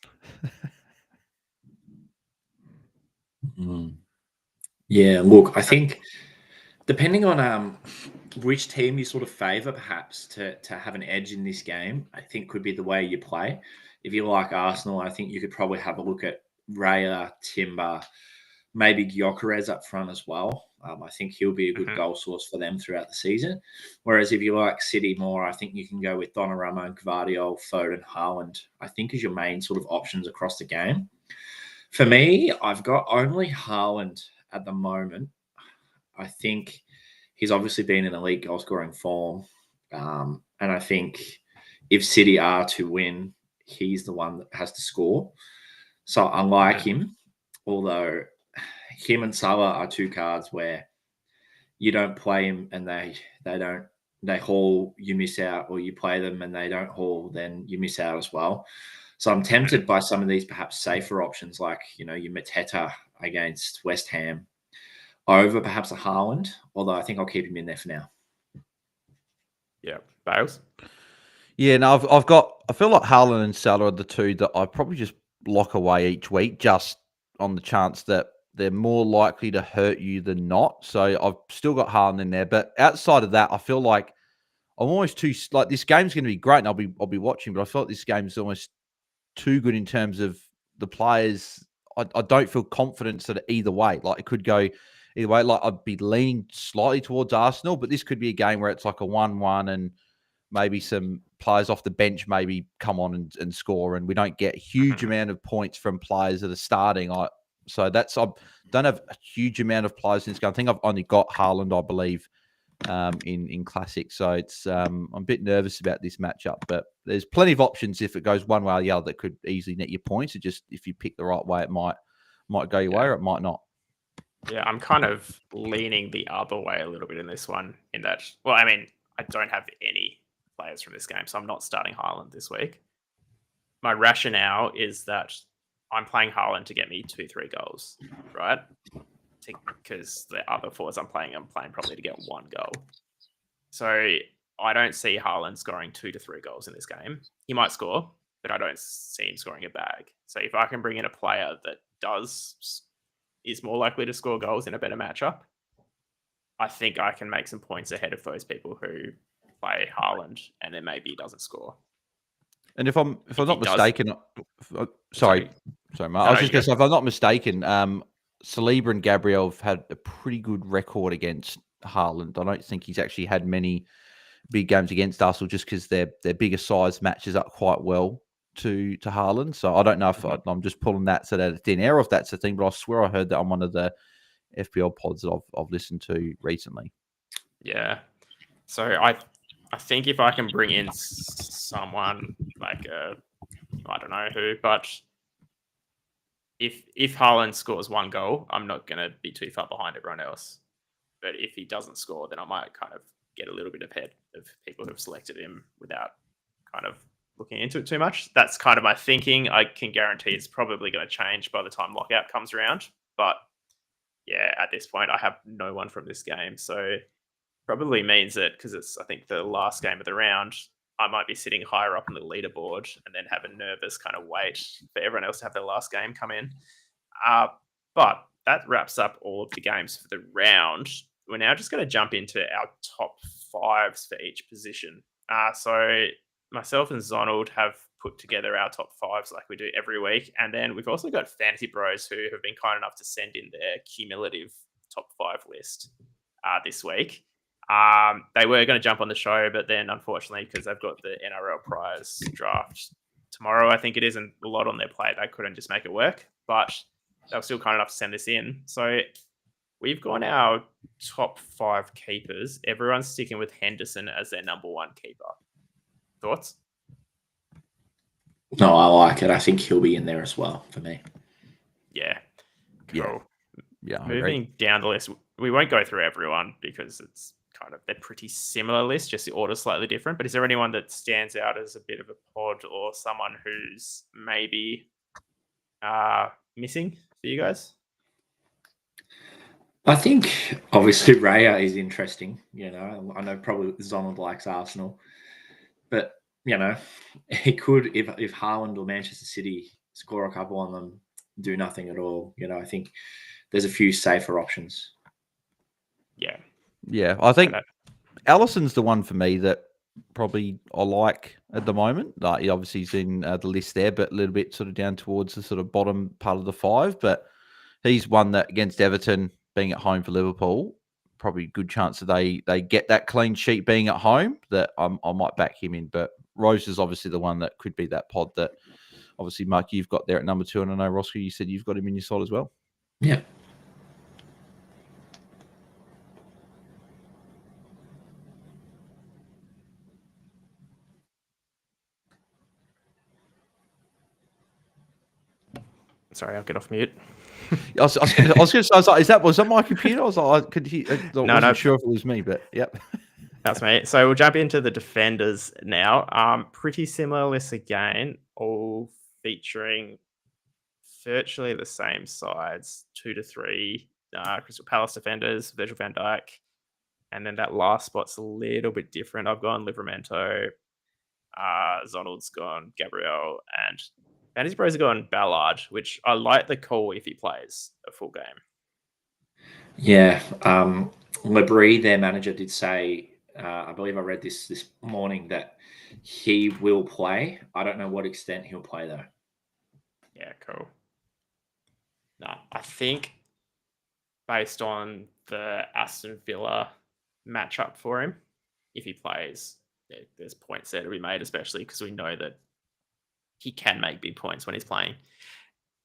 Yeah, look, I think depending on which team you sort of favour, perhaps to have an edge in this game, I think could be the way you play. If you like Arsenal, I think you could probably have a look at Raya, Timber, maybe Gyökeres up front as well. I think he'll be a good goal source for them throughout the season. Whereas if you like City more, I think you can go with Donnarumma, Gvardiol, Foden, Haaland, I think is your main sort of options across the game. For me, I've got only Haaland at the moment. I think he's obviously been in elite goal scoring form. And I think if City are to win, he's the one that has to score. So I like him, although him and Salah are two cards where you don't play him and they haul, you miss out, or you play them and they don't haul, then you miss out as well. So I'm tempted by some of these perhaps safer options, like, your Mateta against West Ham over perhaps a Haaland, although I think I'll keep him in there for now. Yeah. Bales? Yeah, no, I feel like Haaland and Salah are the two that I probably just lock away each week, just on the chance that they're more likely to hurt you than not. So I've still got Haaland in there, but outside of that, I feel like I'm almost too like this game's going to be great, and I'll be watching, but I feel like this game is almost too good in terms of the players. I don't feel confidence that either way. Like it could go either way. Like I'd be leaning slightly towards Arsenal, but this could be a game where it's like a 1-1 and maybe some players off the bench maybe come on and score, and we don't get a huge amount of points from players that are starting. I don't have a huge amount of players in this game. I think I've only got Haaland, I believe, in Classic. So it's I'm a bit nervous about this matchup, but there's plenty of options if it goes one way or the other that could easily net you points. It just if you pick the right way, it might go your way or it might not. Yeah, I'm kind of leaning the other way a little bit in this one. In that, well, I mean, I don't have any players from this game, so I'm not starting Haaland this week. My rationale is that I'm playing Haaland to get me 2-3 goals, right? Because the other forwards I'm playing probably to get 1 goal. So I don't see Haaland scoring 2 to 3 goals in this game. He might score, but I don't see him scoring a bag. So if I can bring in a player that is more likely to score goals in a better matchup, I think I can make some points ahead of those people who play Haaland and then maybe he doesn't score. And if I'm not mistaken, sorry, Mark. I was just going to say, if I'm not mistaken, Saliba and Gabriel have had a pretty good record against Haaland. I don't think he's actually had many big games against Arsenal just because their bigger size matches up quite well to Haaland. So I don't know if I'm just pulling that so that it's thin air, if that's the thing, but I swear I heard that on one of the FPL pods that I've listened to recently. Yeah. So I think if I can bring in someone like I don't know who, but if Haaland scores 1 goal, I'm not going to be too far behind everyone else. But if he doesn't score, then I might kind of get a little bit ahead of people who've selected him without kind of looking into it too much. That's kind of my thinking. I can guarantee it's probably going to change by the time lockout comes around. But yeah, at this point, I have no one from this game. So probably means that because it's, I think, the last game of the round, I might be sitting higher up on the leaderboard and then have a nervous kind of wait for everyone else to have their last game come in. But that wraps up all of the games for the round. We're now just going to jump into our top 5s for each position. So myself and Zonald have put together our top 5s like we do every week. And then we've also got Fantasy Bros who have been kind enough to send in their cumulative top 5 list this week. They were going to jump on the show, but then unfortunately, because they've got the NRL prize draft tomorrow, I think it is, and a lot on their plate, they couldn't just make it work. But they were still kind enough to send this in. So we've got our top 5 keepers. Everyone's sticking with Henderson as their number 1 keeper. Thoughts? No, I like it. I think he'll be in there as well for me. Yeah. Cool. Yeah. Moving down the list, we won't go through everyone because it's kind of, they're pretty similar lists, just the order's slightly different. But is there anyone that stands out as a bit of a pod or someone who's maybe missing for you guys? I think obviously Raya is interesting. I know probably Zonald likes Arsenal, but he could, if Haaland or Manchester City score a couple on them, do nothing at all. I think there's a few safer options. Yeah, I think Allison's the one for me that probably I like at the moment. Like, he obviously is in the list there, but a little bit sort of down towards the sort of bottom part of the 5. But he's one that against Everton, being at home for Liverpool, probably good chance that they get that clean sheet being at home, that I might back him in. But Rose is obviously the one that could be that pod that obviously, Mark, you've got there at number 2. And I know, Roscoe, you said you've got him in your side as well. Yeah. Sorry, I'll get off mute. I was like, was that my computer? I was like, I wasn't sure if it was me, but yep. That's me. So we'll jump into the defenders now. Pretty similar list again, all featuring virtually the same sides, 2 to 3 Crystal Palace defenders, Virgil van Dijk. And then that last spot's a little bit different. I've gone Livramento, Zonald's gone Gabriel, and Fantasy Bros have gone Ballard, which I like the call if he plays a full game. Yeah. Labrie, their manager, did say, I believe I read this morning, that he will play. I don't know what extent he'll play, though. Yeah, cool. No, I think based on the Aston Villa matchup for him, if he plays, there's points there to be made, especially because we know that he can make big points when he's playing.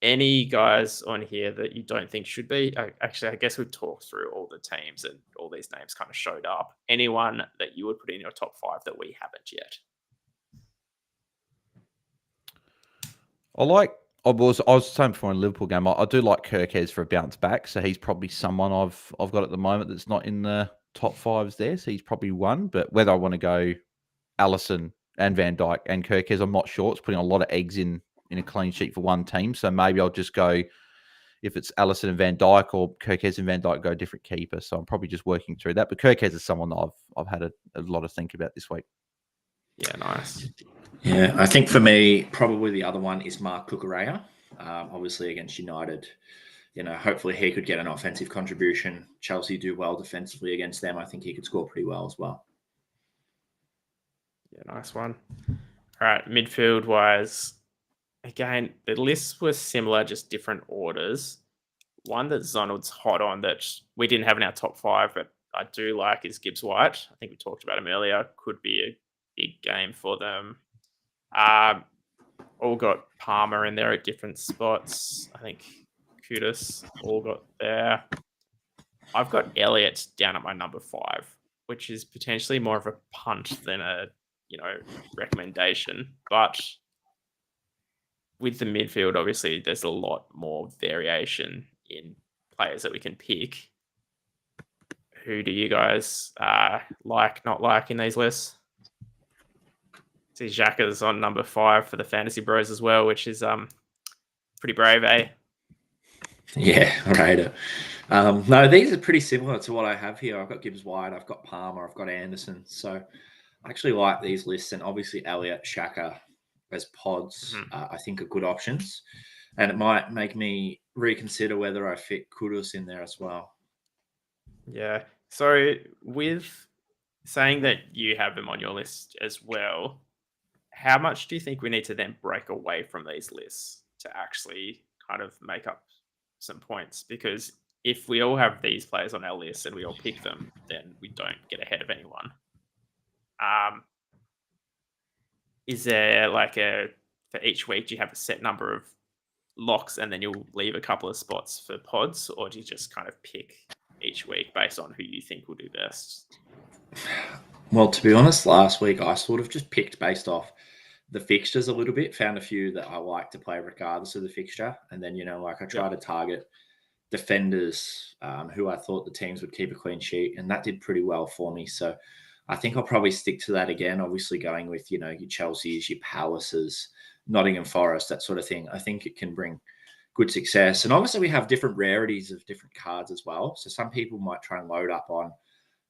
Any guys on here that you don't think should be? Actually, I guess we've talked through all the teams and all these names kind of showed up. Anyone that you would put in your top 5 that we haven't yet? I was saying before in the Liverpool game, I do like Kirkes for a bounce back. So he's probably someone I've got at the moment that's not in the top 5s there. So he's probably one. But whether I want to go Allison and Van Dijk and Kirkes, I'm not sure. It's putting a lot of eggs in a clean sheet for one team. So maybe I'll just go, if it's Allison and Van Dijk or Kirkes and Van Dijk, go different keeper. So I'm probably just working through that. But Kirkes is someone that I've had a lot of think about this week. Yeah, nice. Yeah, I think for me, probably the other one is Mark Cucurella. Obviously against United, hopefully he could get an offensive contribution. Chelsea do well defensively against them. I think he could score pretty well as well. Yeah, nice one. All right, midfield wise, again, the lists were similar, just different orders. One that Zonald's hot on that we didn't have in our top 5, but I do like is Gibbs White. I think we talked about him earlier. Could be a big game for them. All got Palmer in there at different spots. I think Kudus all got there. I've got Elliott down at my number 5, which is potentially more of a punt than a recommendation. But with the midfield, obviously, there's a lot more variation in players that we can pick. Who do you guys like, not like in these lists? See, Xhaka's on number 5 for the Fantasy Bros as well, which is pretty brave, eh? Yeah, I rate it. No, these are pretty similar to what I have here. I've got Gibbs White, I've got Palmer, I've got Anderson. So I actually like these lists, and obviously Elliott, Xhaka as pods, I think are good options. And it might make me reconsider whether I fit Kudus in there as well. Yeah. So with saying that you have them on your list as well, how much do you think we need to then break away from these lists to actually kind of make up some points? Because if we all have these players on our list and we all pick them, then we don't get ahead of anyone. Is there for each week, do you have a set number of locks and then you'll leave a couple of spots for pods, or do you just kind of pick each week based on who you think will do best? Well, to be honest, last week I sort of just picked based off the fixtures a little bit, found a few that I like to play regardless of the fixture. And then, I try to target defenders who I thought the teams would keep a clean sheet, and that did pretty well for me. So I think I'll probably stick to that again, obviously going with, your Chelseas, your Palaces, Nottingham Forest, that sort of thing. I think it can bring good success. And obviously we have different rarities of different cards as well. So some people might try and load up on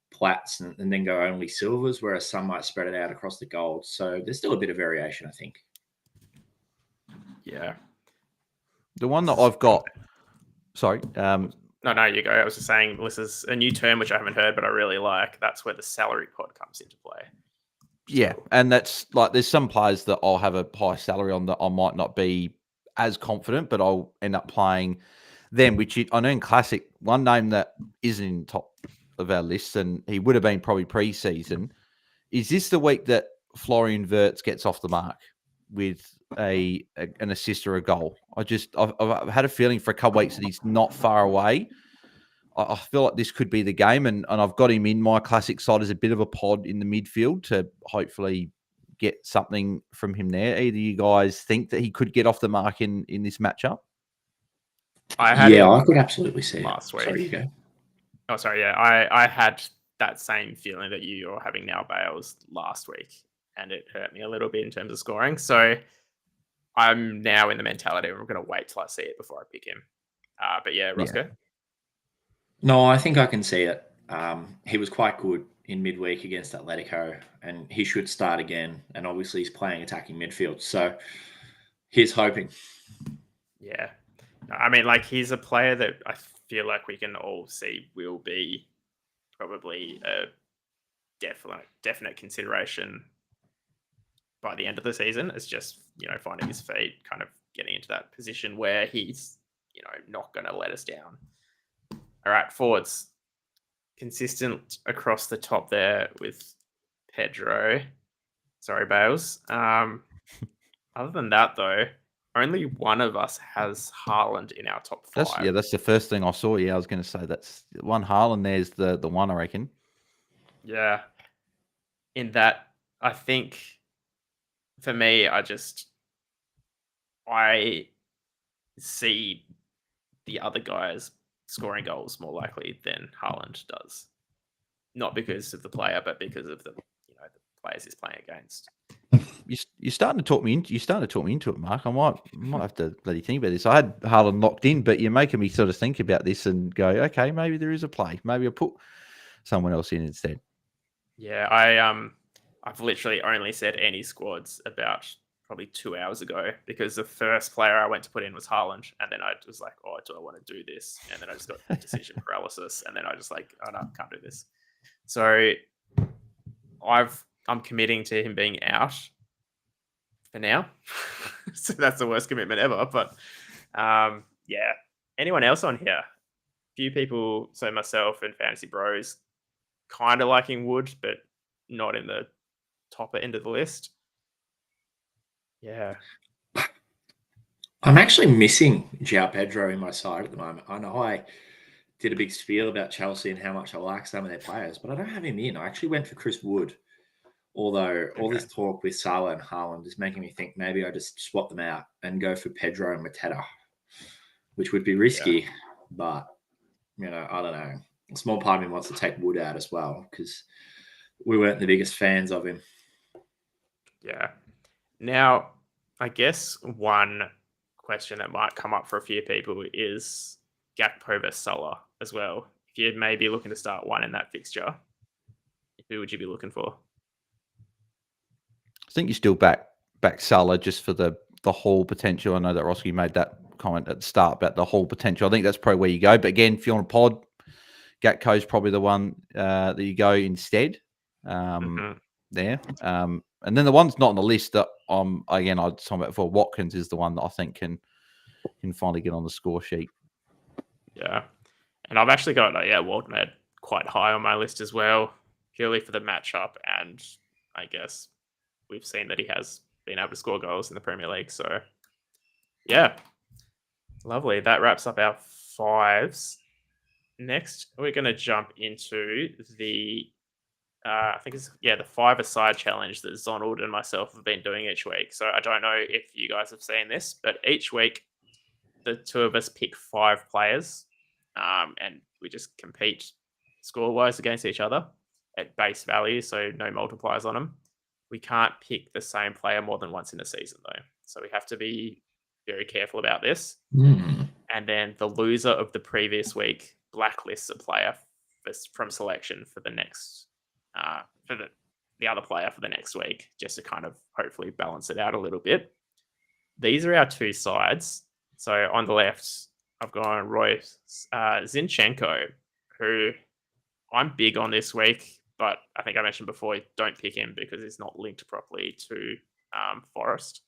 plats and then go only silvers, whereas some might spread it out across the golds. So there's still a bit of variation, I think. Yeah. The one that I've got, sorry. No, you go. I was just saying this is a new term which I haven't heard, but I really like. That's where the salary pod comes into play. Yeah, and that's there's some players that I'll have a high salary on that I might not be as confident, but I'll end up playing them, which I know in Classic, one name that isn't in top of our list, and he would have been probably pre-season. Is this the week that Florian Wirtz gets off the mark with an assist or a goal? I've had a feeling for a couple of weeks that he's not far away. I feel like this could be the game, and I've got him in my Classic side as a bit of a pod in the midfield to hopefully get something from him there. Either you guys think that he could get off the mark in this matchup? I could absolutely see last week. Sorry, you go. Oh, sorry. Yeah, I had that same feeling that you're having now, Bales, last week, and it hurt me a little bit in terms of scoring. So I'm now in the mentality of I'm going to wait till I see it before I pick him. But yeah, Roscoe. Yeah. No, I think I can see it. He was quite good in midweek against Atletico, and he should start again. And obviously, he's playing attacking midfield, so he's hoping. Yeah, I mean, he's a player that I feel like we can all see will be probably a definite consideration by the end of the season. It's just finding his feet, kind of getting into that position where he's not going to let us down. All right, forwards. Consistent across the top there with Pedro. Sorry, Bales. Other than that, though, only one of us has Haaland in our top 5. That's the first thing I saw. Yeah, I was going to say that's one Haaland. There's the one, I reckon. Yeah. In that, I think for me, I see the other guys scoring goals more likely than Haaland does. Not because of the player, but because of the players he's playing against. You're starting to talk me into. You're starting to talk me into it, Mark. I might have to bloody think about this. I had Haaland locked in, but you're making me sort of think about this and go, okay, maybe there is a play. Maybe I'll put someone else in instead. Yeah, I've literally only said any squads about probably 2 hours ago because the first player I went to put in was Haaland, and then I was like, oh, do I want to do this? And then I just got decision paralysis, and then I just like, oh no, I can't do this. So I'm committing to him being out for now. So that's the worst commitment ever. But yeah, anyone else on here? Few people, so myself and Fantasy Bros, kind of liking Wood, but not in the top end of the list. Yeah. I'm actually missing João Pedro in my side at the moment. I know I did a big spiel about Chelsea and how much I like some of their players, but I don't have him in. I actually went for Chris Wood, although all this talk with Salah and Haaland is making me think maybe I just swap them out and go for Pedro and Mateta, which would be risky, but, I don't know. A small part of me wants to take Wood out as well because we weren't the biggest fans of him. Yeah. Now, I guess one question that might come up for a few people is Gakpo versus Salah as well. If you're maybe looking to start one in that fixture, who would you be looking for? I think you still back Salah just for the whole potential. I know that Roski made that comment at the start about the whole potential. I think that's probably where you go. But again, if you're on a pod, Gatko's probably the one that you go instead there. And then the one's not on the list that I was talking about before, Watkins is the one that I think can finally get on the score sheet. Yeah. And I've actually got Waldmed quite high on my list as well, purely for the matchup. And I guess we've seen that he has been able to score goals in the Premier League. So, yeah, lovely. That wraps up our 5s. Next, we're going to jump into the, I think it's, the 5-a-side challenge that Zonald and myself have been doing each week. So I don't know if you guys have seen this, but each week, the two of us pick 5 players, and we just compete score-wise against each other at base value, so no multipliers on them. We can't pick the same player more than once in a season, though. So we have to be very careful about this. And then the loser of the previous week blacklists a player from selection for the next, for the other player for the next week, just to kind of hopefully balance it out a little bit. These are our 2 sides. So on the left, I've gone Roy Zinchenko, who I'm big on this week, but I think I mentioned before, don't pick him because he's not linked properly to Forest.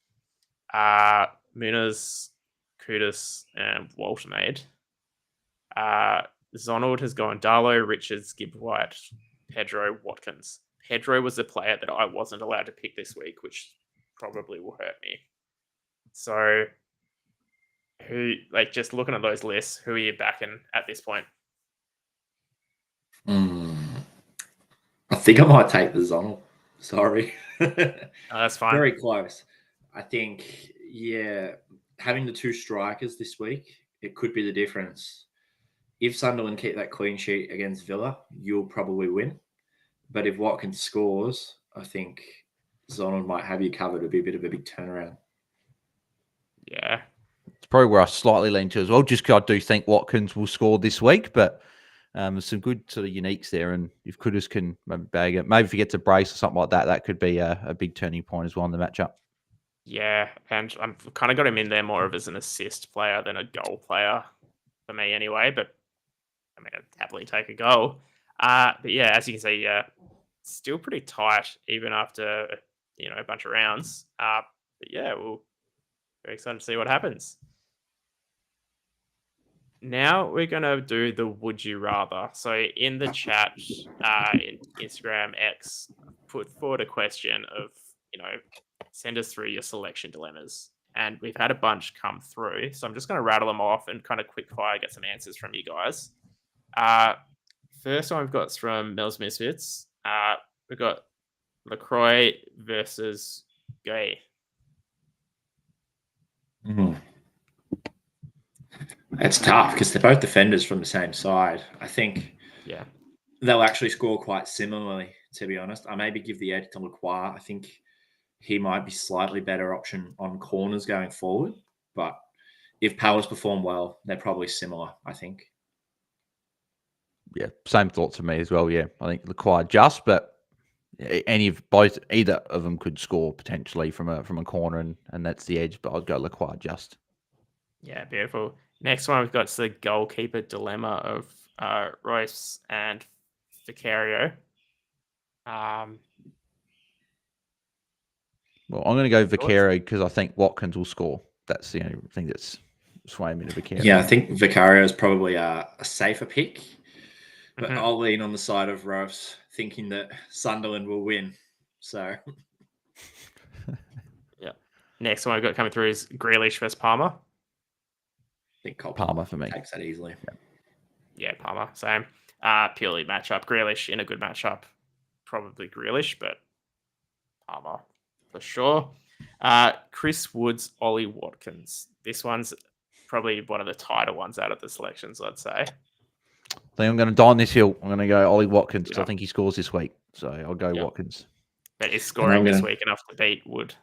Muniz, Kudus, and Waltermaid. Zonald has gone Darlow, Richards, Gibb White, Pedro, Watkins. Pedro was the player that I wasn't allowed to pick this week, which probably will hurt me. So, just looking at those lists, who are you backing at this point? I think I might take the Zonal. Sorry. That's fine. Very close. I think, having the 2 strikers this week, it could be the difference. If Sunderland keep that clean sheet against Villa, you'll probably win. But if Watkins scores, I think Zonal might have you covered. It'll be a bit of a big turnaround. Yeah. It's probably where I slightly lean to as well, just because I do think Watkins will score this week, but there's some good sort of uniques there. And if Kudus can maybe bag it, maybe if he gets a brace or something like that, that could be a big turning point as well in the matchup. Yeah, and I've kind of got him in there more of as an assist player than a goal player for me anyway, but I mean, I'd happily take a goal. But yeah, as you can see, still pretty tight even after, a bunch of rounds. But yeah, we're very excited to see what happens. Now we're going to do the would you rather. So in the chat, in Instagram, X, put forward a question of, send us through your selection dilemmas. and we've had a bunch come through. So I'm just going to rattle them off and kind of quick fire, get some answers from you guys. First one we've got is from Mel's Misfits. We've got LaCroix versus Gay. It's tough because they're both defenders from the same side. I think they'll actually score quite similarly, to be honest. I maybe give the edge to LaCroix. I think he might be slightly better option on corners going forward. But if Powers perform well, they're probably similar, I think. Yeah, same thought to me as well. Yeah, I think LaCroix just, but either of them could score potentially from a corner, and that's the edge. But I'd go LaCroix just. Yeah, beautiful. Next one we've got the goalkeeper dilemma of Royce and Vicario. Well, I'm going to go Vicario because I think Watkins will score. That's the only thing that's swaying me to Vicario. Yeah, I think Vicario is probably a safer pick, but I'll lean on the side of Royce, thinking that Sunderland will win. So, yeah. Next one we've got coming through is Grealish versus Palmer. I think Palmer for me takes that easily. Yeah, Palmer, same. Purely matchup. Grealish in a good matchup, probably Grealish, but Palmer for sure. Chris Woods, Ollie Watkins. This one's probably one of the tighter ones out of the selections, I'd say. I think I'm going to die on this hill. I'm going to go Ollie Watkins because I think he scores this week. So I'll go Watkins. But is scoring this week enough to beat Wood?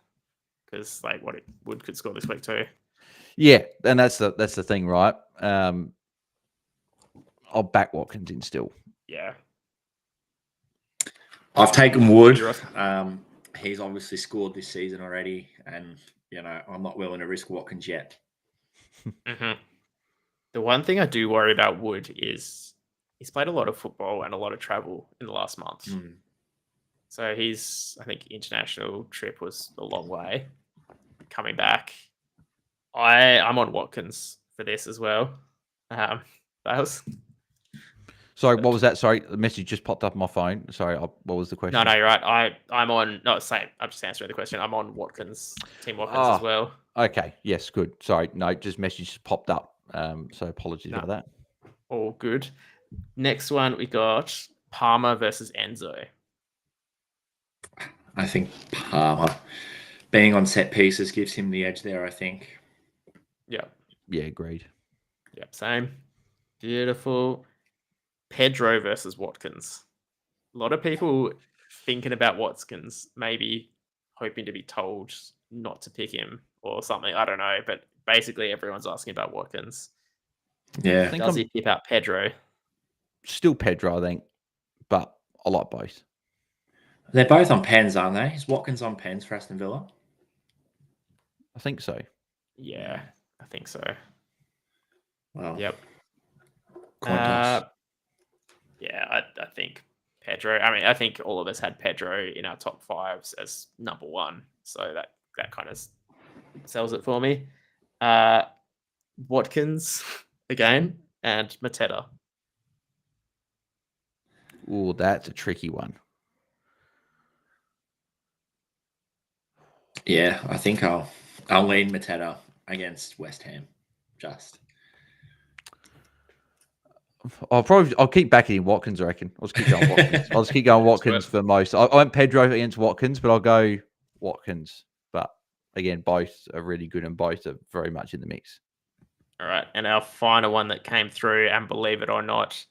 Because Wood could score this week too. Yeah, and that's the thing, right? I'll back Watkins in still. Yeah. I've taken Wood. He's obviously scored this season already, and I'm not willing to risk Watkins yet. The one thing I do worry about Wood is he's played a lot of football and a lot of travel in the last month. So I think international trip was a long way. Coming back, I'm on Watkins for this as well. Sorry, what was that? Sorry, the message just popped up on my phone. Sorry, what was the question? No, you're right. I'm on. No, same. I'm just answering the question. I'm on Watkins, Team Watkins as well. Okay. Yes. Good. Sorry. No, just message just popped up. So apologies about that. All good. Next one we got Palmer versus Enzo. I think Palmer being on set pieces gives him the edge there. I think. Yeah. Yeah. Agreed. Yep. Same. Beautiful. Pedro versus Watkins. A lot of people thinking about Watkins, maybe hoping to be told not to pick him or something. I don't know, but basically everyone's asking about Watkins. Yeah. Does he tip out Pedro? Still Pedro, I think, but I like both. They're both on pens, aren't they? Is Watkins on pens for Aston Villa? I think so. Yeah, I think so. Well, yep. Yeah, I think Pedro. I mean, I think all of us had Pedro in our top fives as number one, so that kind of sells it for me. Watkins again and Mateta. Oh, that's a tricky one. Yeah, I think I'll lean Mateta against West Ham. I'll keep backing in Watkins, I reckon. I'll just keep going Watkins. I'll just keep going Watkins for most. I went Pedro against Watkins, but I'll go Watkins. But again, both are really good and both are very much in the mix. All right. And our final one that came through, and believe it or not,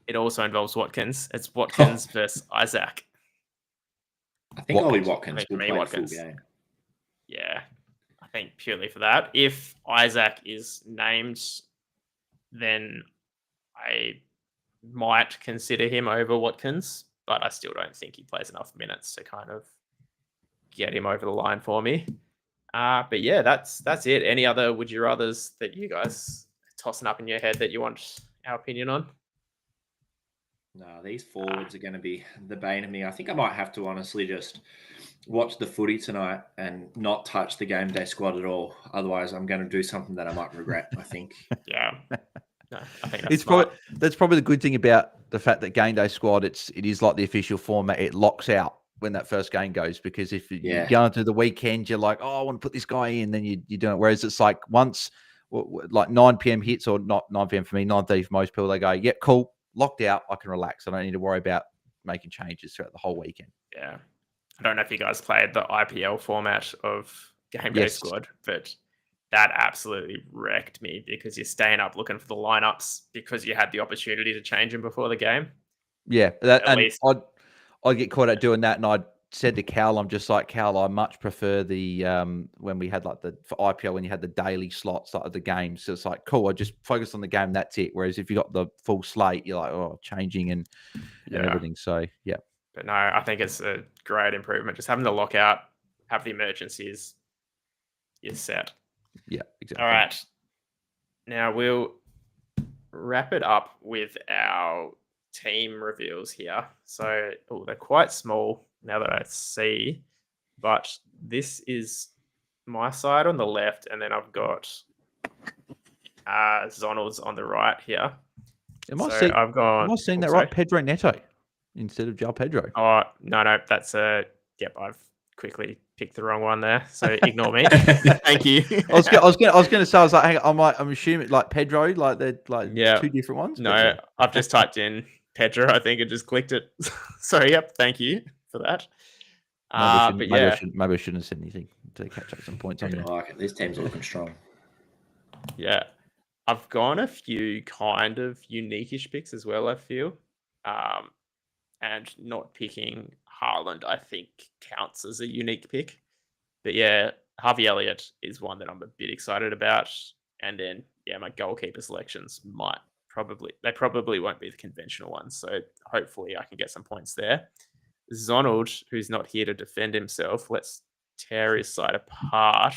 it also involves Watkins. It's Watkins versus Isaac. I think Ollie Watkins will play Watkins. Full game. Yeah. I think purely for that. If Isaac is named, then I might consider him over Watkins, but I still don't think he plays enough minutes to kind of get him over the line for me. But yeah, that's it. Any other would you rathers that you guys are tossing up in your head that you want our opinion on? No, these forwards are going to be the bane of me. I think I might have to honestly just watch the footy tonight and not touch the game day squad at all. Otherwise, I'm going to do something that I might regret, I think. Yeah. No, I think that's probably the good thing about the fact that game day squad, it is like the official format. It locks out when that first game goes, because if you Yeah. go into the weekend, you're like, oh, I want to put this guy in, then you do it. Whereas it's like once like 9 p.m. hits, or not 9 p.m. for me, 9:30 for most people, they go, yeah, cool, locked out, I can relax. I don't need to worry about making changes throughout the whole weekend. Yeah. I don't know if you guys played the IPL format of GameDay Yes. Squad, but that absolutely wrecked me because you're staying up looking for the lineups because you had the opportunity to change them before the game. Yeah, At least. I'd get caught out doing that, and I'd said to Cal, I'm just like, Cal, I much prefer the when we had like for IPL, when you had the daily slots like of the games. So it's like, cool, I just focus on the game, that's it. Whereas if you got the full slate, you're like, oh, changing and everything. So yeah. But no, I think it's a great improvement. Just having the lockout, have the emergencies, you're set. Yeah, exactly. All right. Now we'll wrap it up with our team reveals here. So they're quite small now that I see, but this is my side on the left, and then I've got Zonald's on the right here. Am I seeing that right? Pedro Neto instead of João Pedro. Oh, no, that's I've quickly picked the wrong one there, so ignore me. Thank you. I was going to say, I was like, hang on, I'm assuming like Pedro, like they're like two different ones. No, I've just typed in Pedro, I think, and just clicked it. So thank you for that. Maybe I shouldn't have said anything to catch up some points on you. I like it. These teams are looking strong. Yeah, I've gone a few kind of unique-ish picks as well, I feel. And not picking Haaland, I think, counts as a unique pick. But yeah, Harvey Elliott is one that I'm a bit excited about. And then, my goalkeeper selections probably won't be the conventional ones. So hopefully I can get some points there. Zonald, who's not here to defend himself, let's tear his side apart.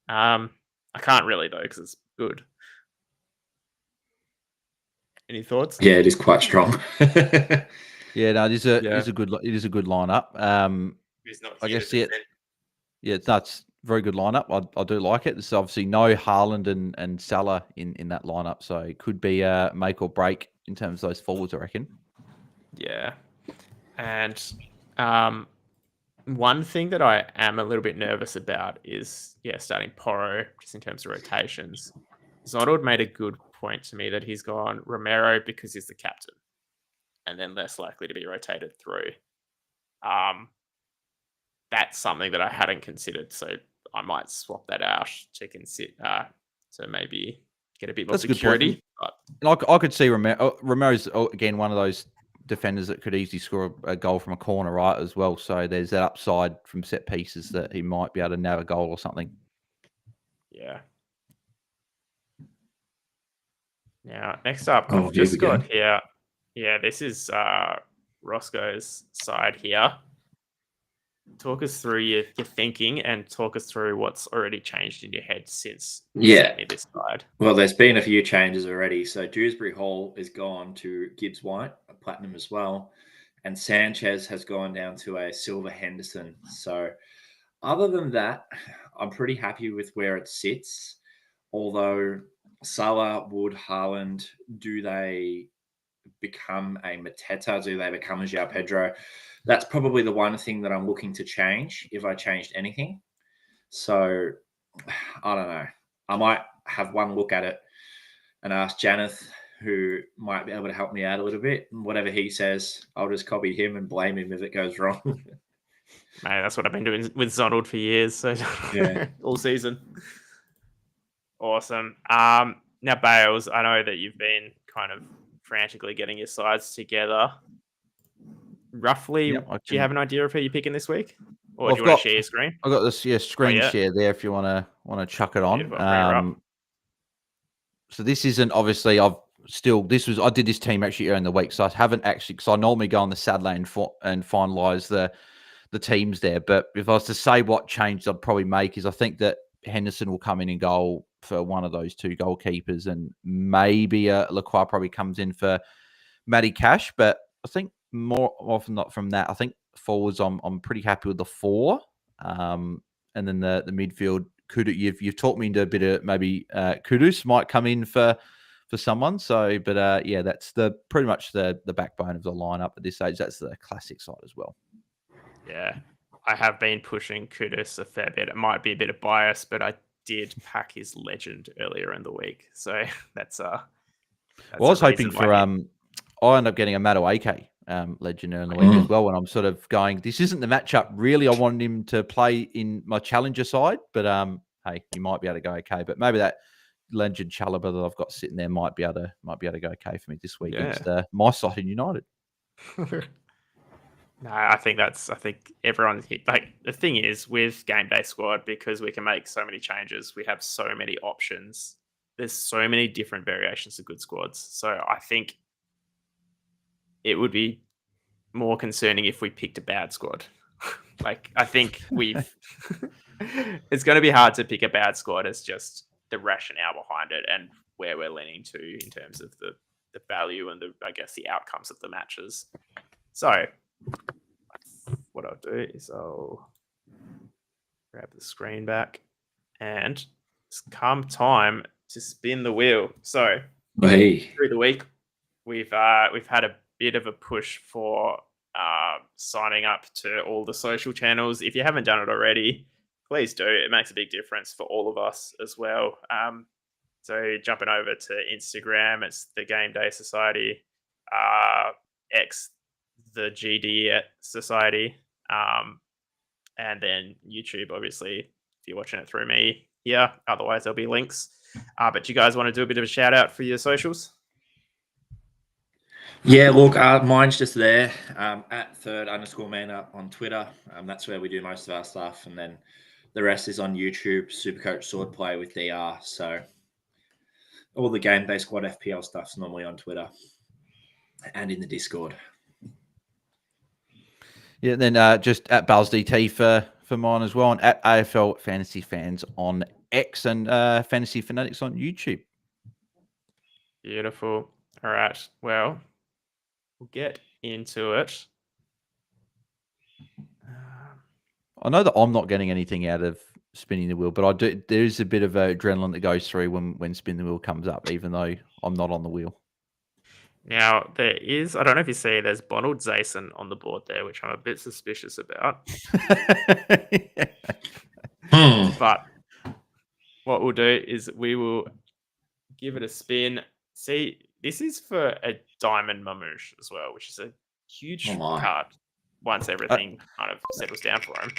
I can't really, though, because it's good. Any thoughts? Yeah, it is quite strong. Yeah, no, it is a good lineup. I guess that's very good lineup. I do like it. There's obviously no Haaland and Salah in that lineup, so it could be a make or break in terms of those forwards, I reckon. Yeah, and one thing that I am a little bit nervous about is starting Porro just in terms of rotations. Zonald made a good point to me that he's gone Romero because he's the captain, and then less likely to be rotated through. That's something that I hadn't considered, so I might swap that out to to maybe get a bit more security. And I could see Romero's again one of those defenders that could easily score a goal from a corner, right, as well. So there's that upside from set pieces that he might be able to nab a goal or something. Yeah. Now, next up, I've just got here. Yeah, this is Roscoe's side here. Talk us through your thinking and talk us through what's already changed in your head since you sent me this side. Well, there's been a few changes already. So Dewsbury Hall is gone to Gibbs White, a platinum as well. And Sanchez has gone down to a silver Henderson. So other than that, I'm pretty happy with where it sits. Although Salah, Wood, Haaland, do they become a Mateta? Do they become a João Pedro? That's probably the one thing that I'm looking to change if I changed anything. So I don't know. I might have one look at it and ask Janeth, who might be able to help me out a little bit. And whatever he says, I'll just copy him and blame him if it goes wrong. Mate, that's what I've been doing with Zonald for years. So all season. Awesome. Now, Bales, I know that you've been kind of frantically getting your sides together. Roughly, do you have an idea of who you're picking this week? Or do you want to share your screen? I've got this screen share there if you want to chuck it on. So this isn't obviously I did this team actually earlier in the week, so I haven't actually, because I normally go on the Saturday and finalise the teams there. But if I was to say what change I'd probably make is I think that Henderson will come in and goal for one of those two goalkeepers, and maybe Lacroix probably comes in for Matty Cash. But I think more often not from that. I think forwards I'm pretty happy with the 4, and then the midfield. You've talked me into a bit of maybe Kudus might come in for someone. So, but that's the pretty much the backbone of the lineup at this stage. That's the classic side as well. Yeah, I have been pushing Kudus a fair bit. It might be a bit of bias, but I did pack his legend earlier in the week, so that's Well, I a was hoping reason for why I end up getting a Madueke legend in the week as well, and I'm sort of going, this isn't the matchup. Really, I wanted him to play in my challenger side, but hey, you might be able to go okay. But maybe that legend Chalobah that I've got sitting there might be able to go okay for me this week against my side in United. No, I think everyone's hit. Like, the thing is with Game Day Squad, because we can make so many changes, we have so many options. There's so many different variations of good squads. So I think it would be more concerning if we picked a bad squad. Like, I think it's going to be hard to pick a bad squad. It's just the rationale behind it and where we're leaning to in terms of the value and the outcomes of the matches. So what I'll do is I'll grab the screen back, and it's come time to spin the wheel. So through the week, we've had a bit of a push for signing up to all the social channels. If you haven't done it already, please do. It makes a big difference for all of us as well. So jumping over to Instagram, it's the Game Day Society, X, the GD Society, and then YouTube, obviously, if you're watching it through me here. Otherwise, there'll be links. But you guys want to do a bit of a shout out for your socials? Yeah, look, mine's just there at @3rd_man on Twitter. That's where we do most of our stuff. And then the rest is on YouTube, Supercoach Swordplay with DR. So all the Game Day Squad FPL stuff's normally on Twitter and in the Discord. Yeah, then just at BuzzDT for mine as well, and at AFL Fantasy Fans on X, and Fantasy Fanatics on YouTube. Beautiful. All right. Well, we'll get into it. I know that I'm not getting anything out of spinning the wheel, but I do. There is a bit of adrenaline that goes through when spin the wheel comes up, even though I'm not on the wheel. Now, there is, I don't know if you see, there's Bonald Zason on the board there, which I'm a bit suspicious about. But what we'll do is we will give it a spin. See, this is for a Diamond Mamouche as well, which is a huge card once everything kind of settles down for him.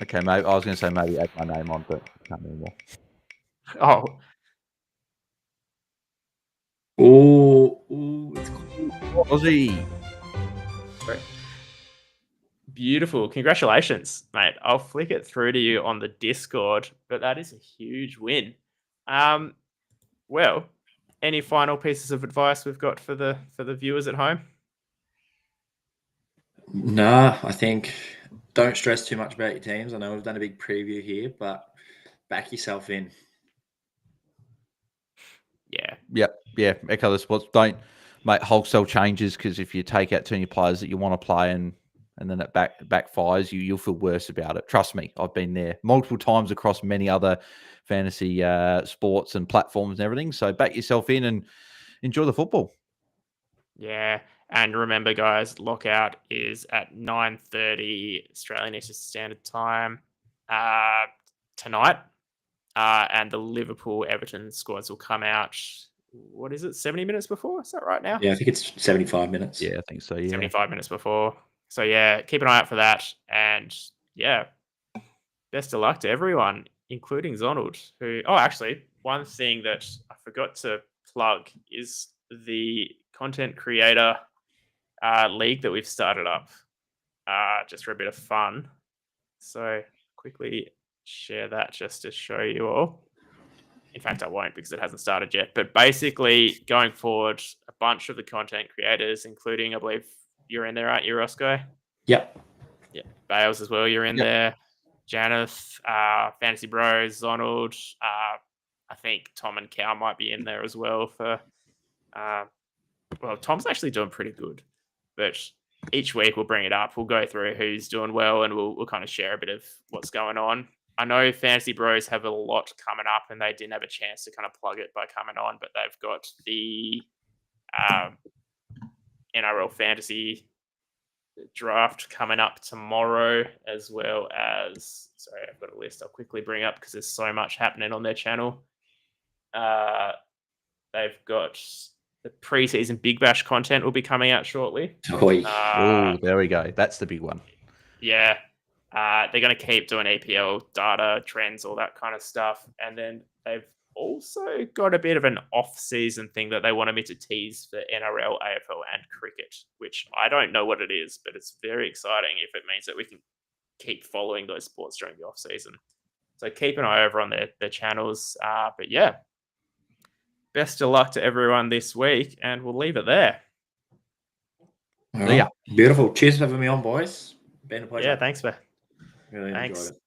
Okay, maybe I was going to say maybe add my name on, but can't anymore. Oh. It's Aussie. Beautiful. Congratulations, mate. I'll flick it through to you on the Discord, but that is a huge win. Well, any final pieces of advice we've got for the viewers at home? Nah, I think don't stress too much about your teams. I know we've done a big preview here, but back yourself in. Yeah. Echo the spots. Don't make wholesale changes, because if you take out too many players that you want to play and then it backfires, you'll feel worse about it. Trust me, I've been there multiple times across many other fantasy sports and platforms and everything. So back yourself in and enjoy the football. Yeah. And remember, guys, lockout is at 9:30 Australian Eastern Standard Time tonight. And the Liverpool-Everton squads will come out, what is it, 70 minutes before? Is that right now? Yeah, I think it's 75 minutes. Yeah, I think so, yeah. 75 minutes before. So, yeah, keep an eye out for that. And, yeah, best of luck to everyone, including Zonald, who... Oh, actually, one thing that I forgot to plug is the content creator league that we've started up just for a bit of fun. So, quickly share that just to show you all. In fact, I won't, because it hasn't started yet. But basically, going forward, a bunch of the content creators, including, I believe, you're in there, aren't you, Roscoe? Yep. Yeah, Bales as well, you're in there. Janeth, Fantasy Bros, Zonald. I think Tom and Cal might be in there as well for... well, Tom's actually doing pretty good. But each week we'll bring it up. We'll go through who's doing well, and we'll kind of share a bit of what's going on. I know Fantasy Bros have a lot coming up, and they didn't have a chance to kind of plug it by coming on, but they've got the NRL Fantasy draft coming up tomorrow, as well as, sorry, I've got a list I'll quickly bring up because there's so much happening on their channel. They've got the preseason Big Bash content will be coming out shortly. Oh, there we go. That's the big one. Yeah. They're going to keep doing EPL data, trends, all that kind of stuff. And then they've also got a bit of an off-season thing that they wanted me to tease for NRL, AFL, and cricket, which I don't know what it is, but it's very exciting if it means that we can keep following those sports during the off-season. So keep an eye over on their channels. But yeah, best of luck to everyone this week, and we'll leave it there. Yeah, beautiful. Cheers for having me on, boys. Been a pleasure. Yeah, thanks, man. Really enjoyed it.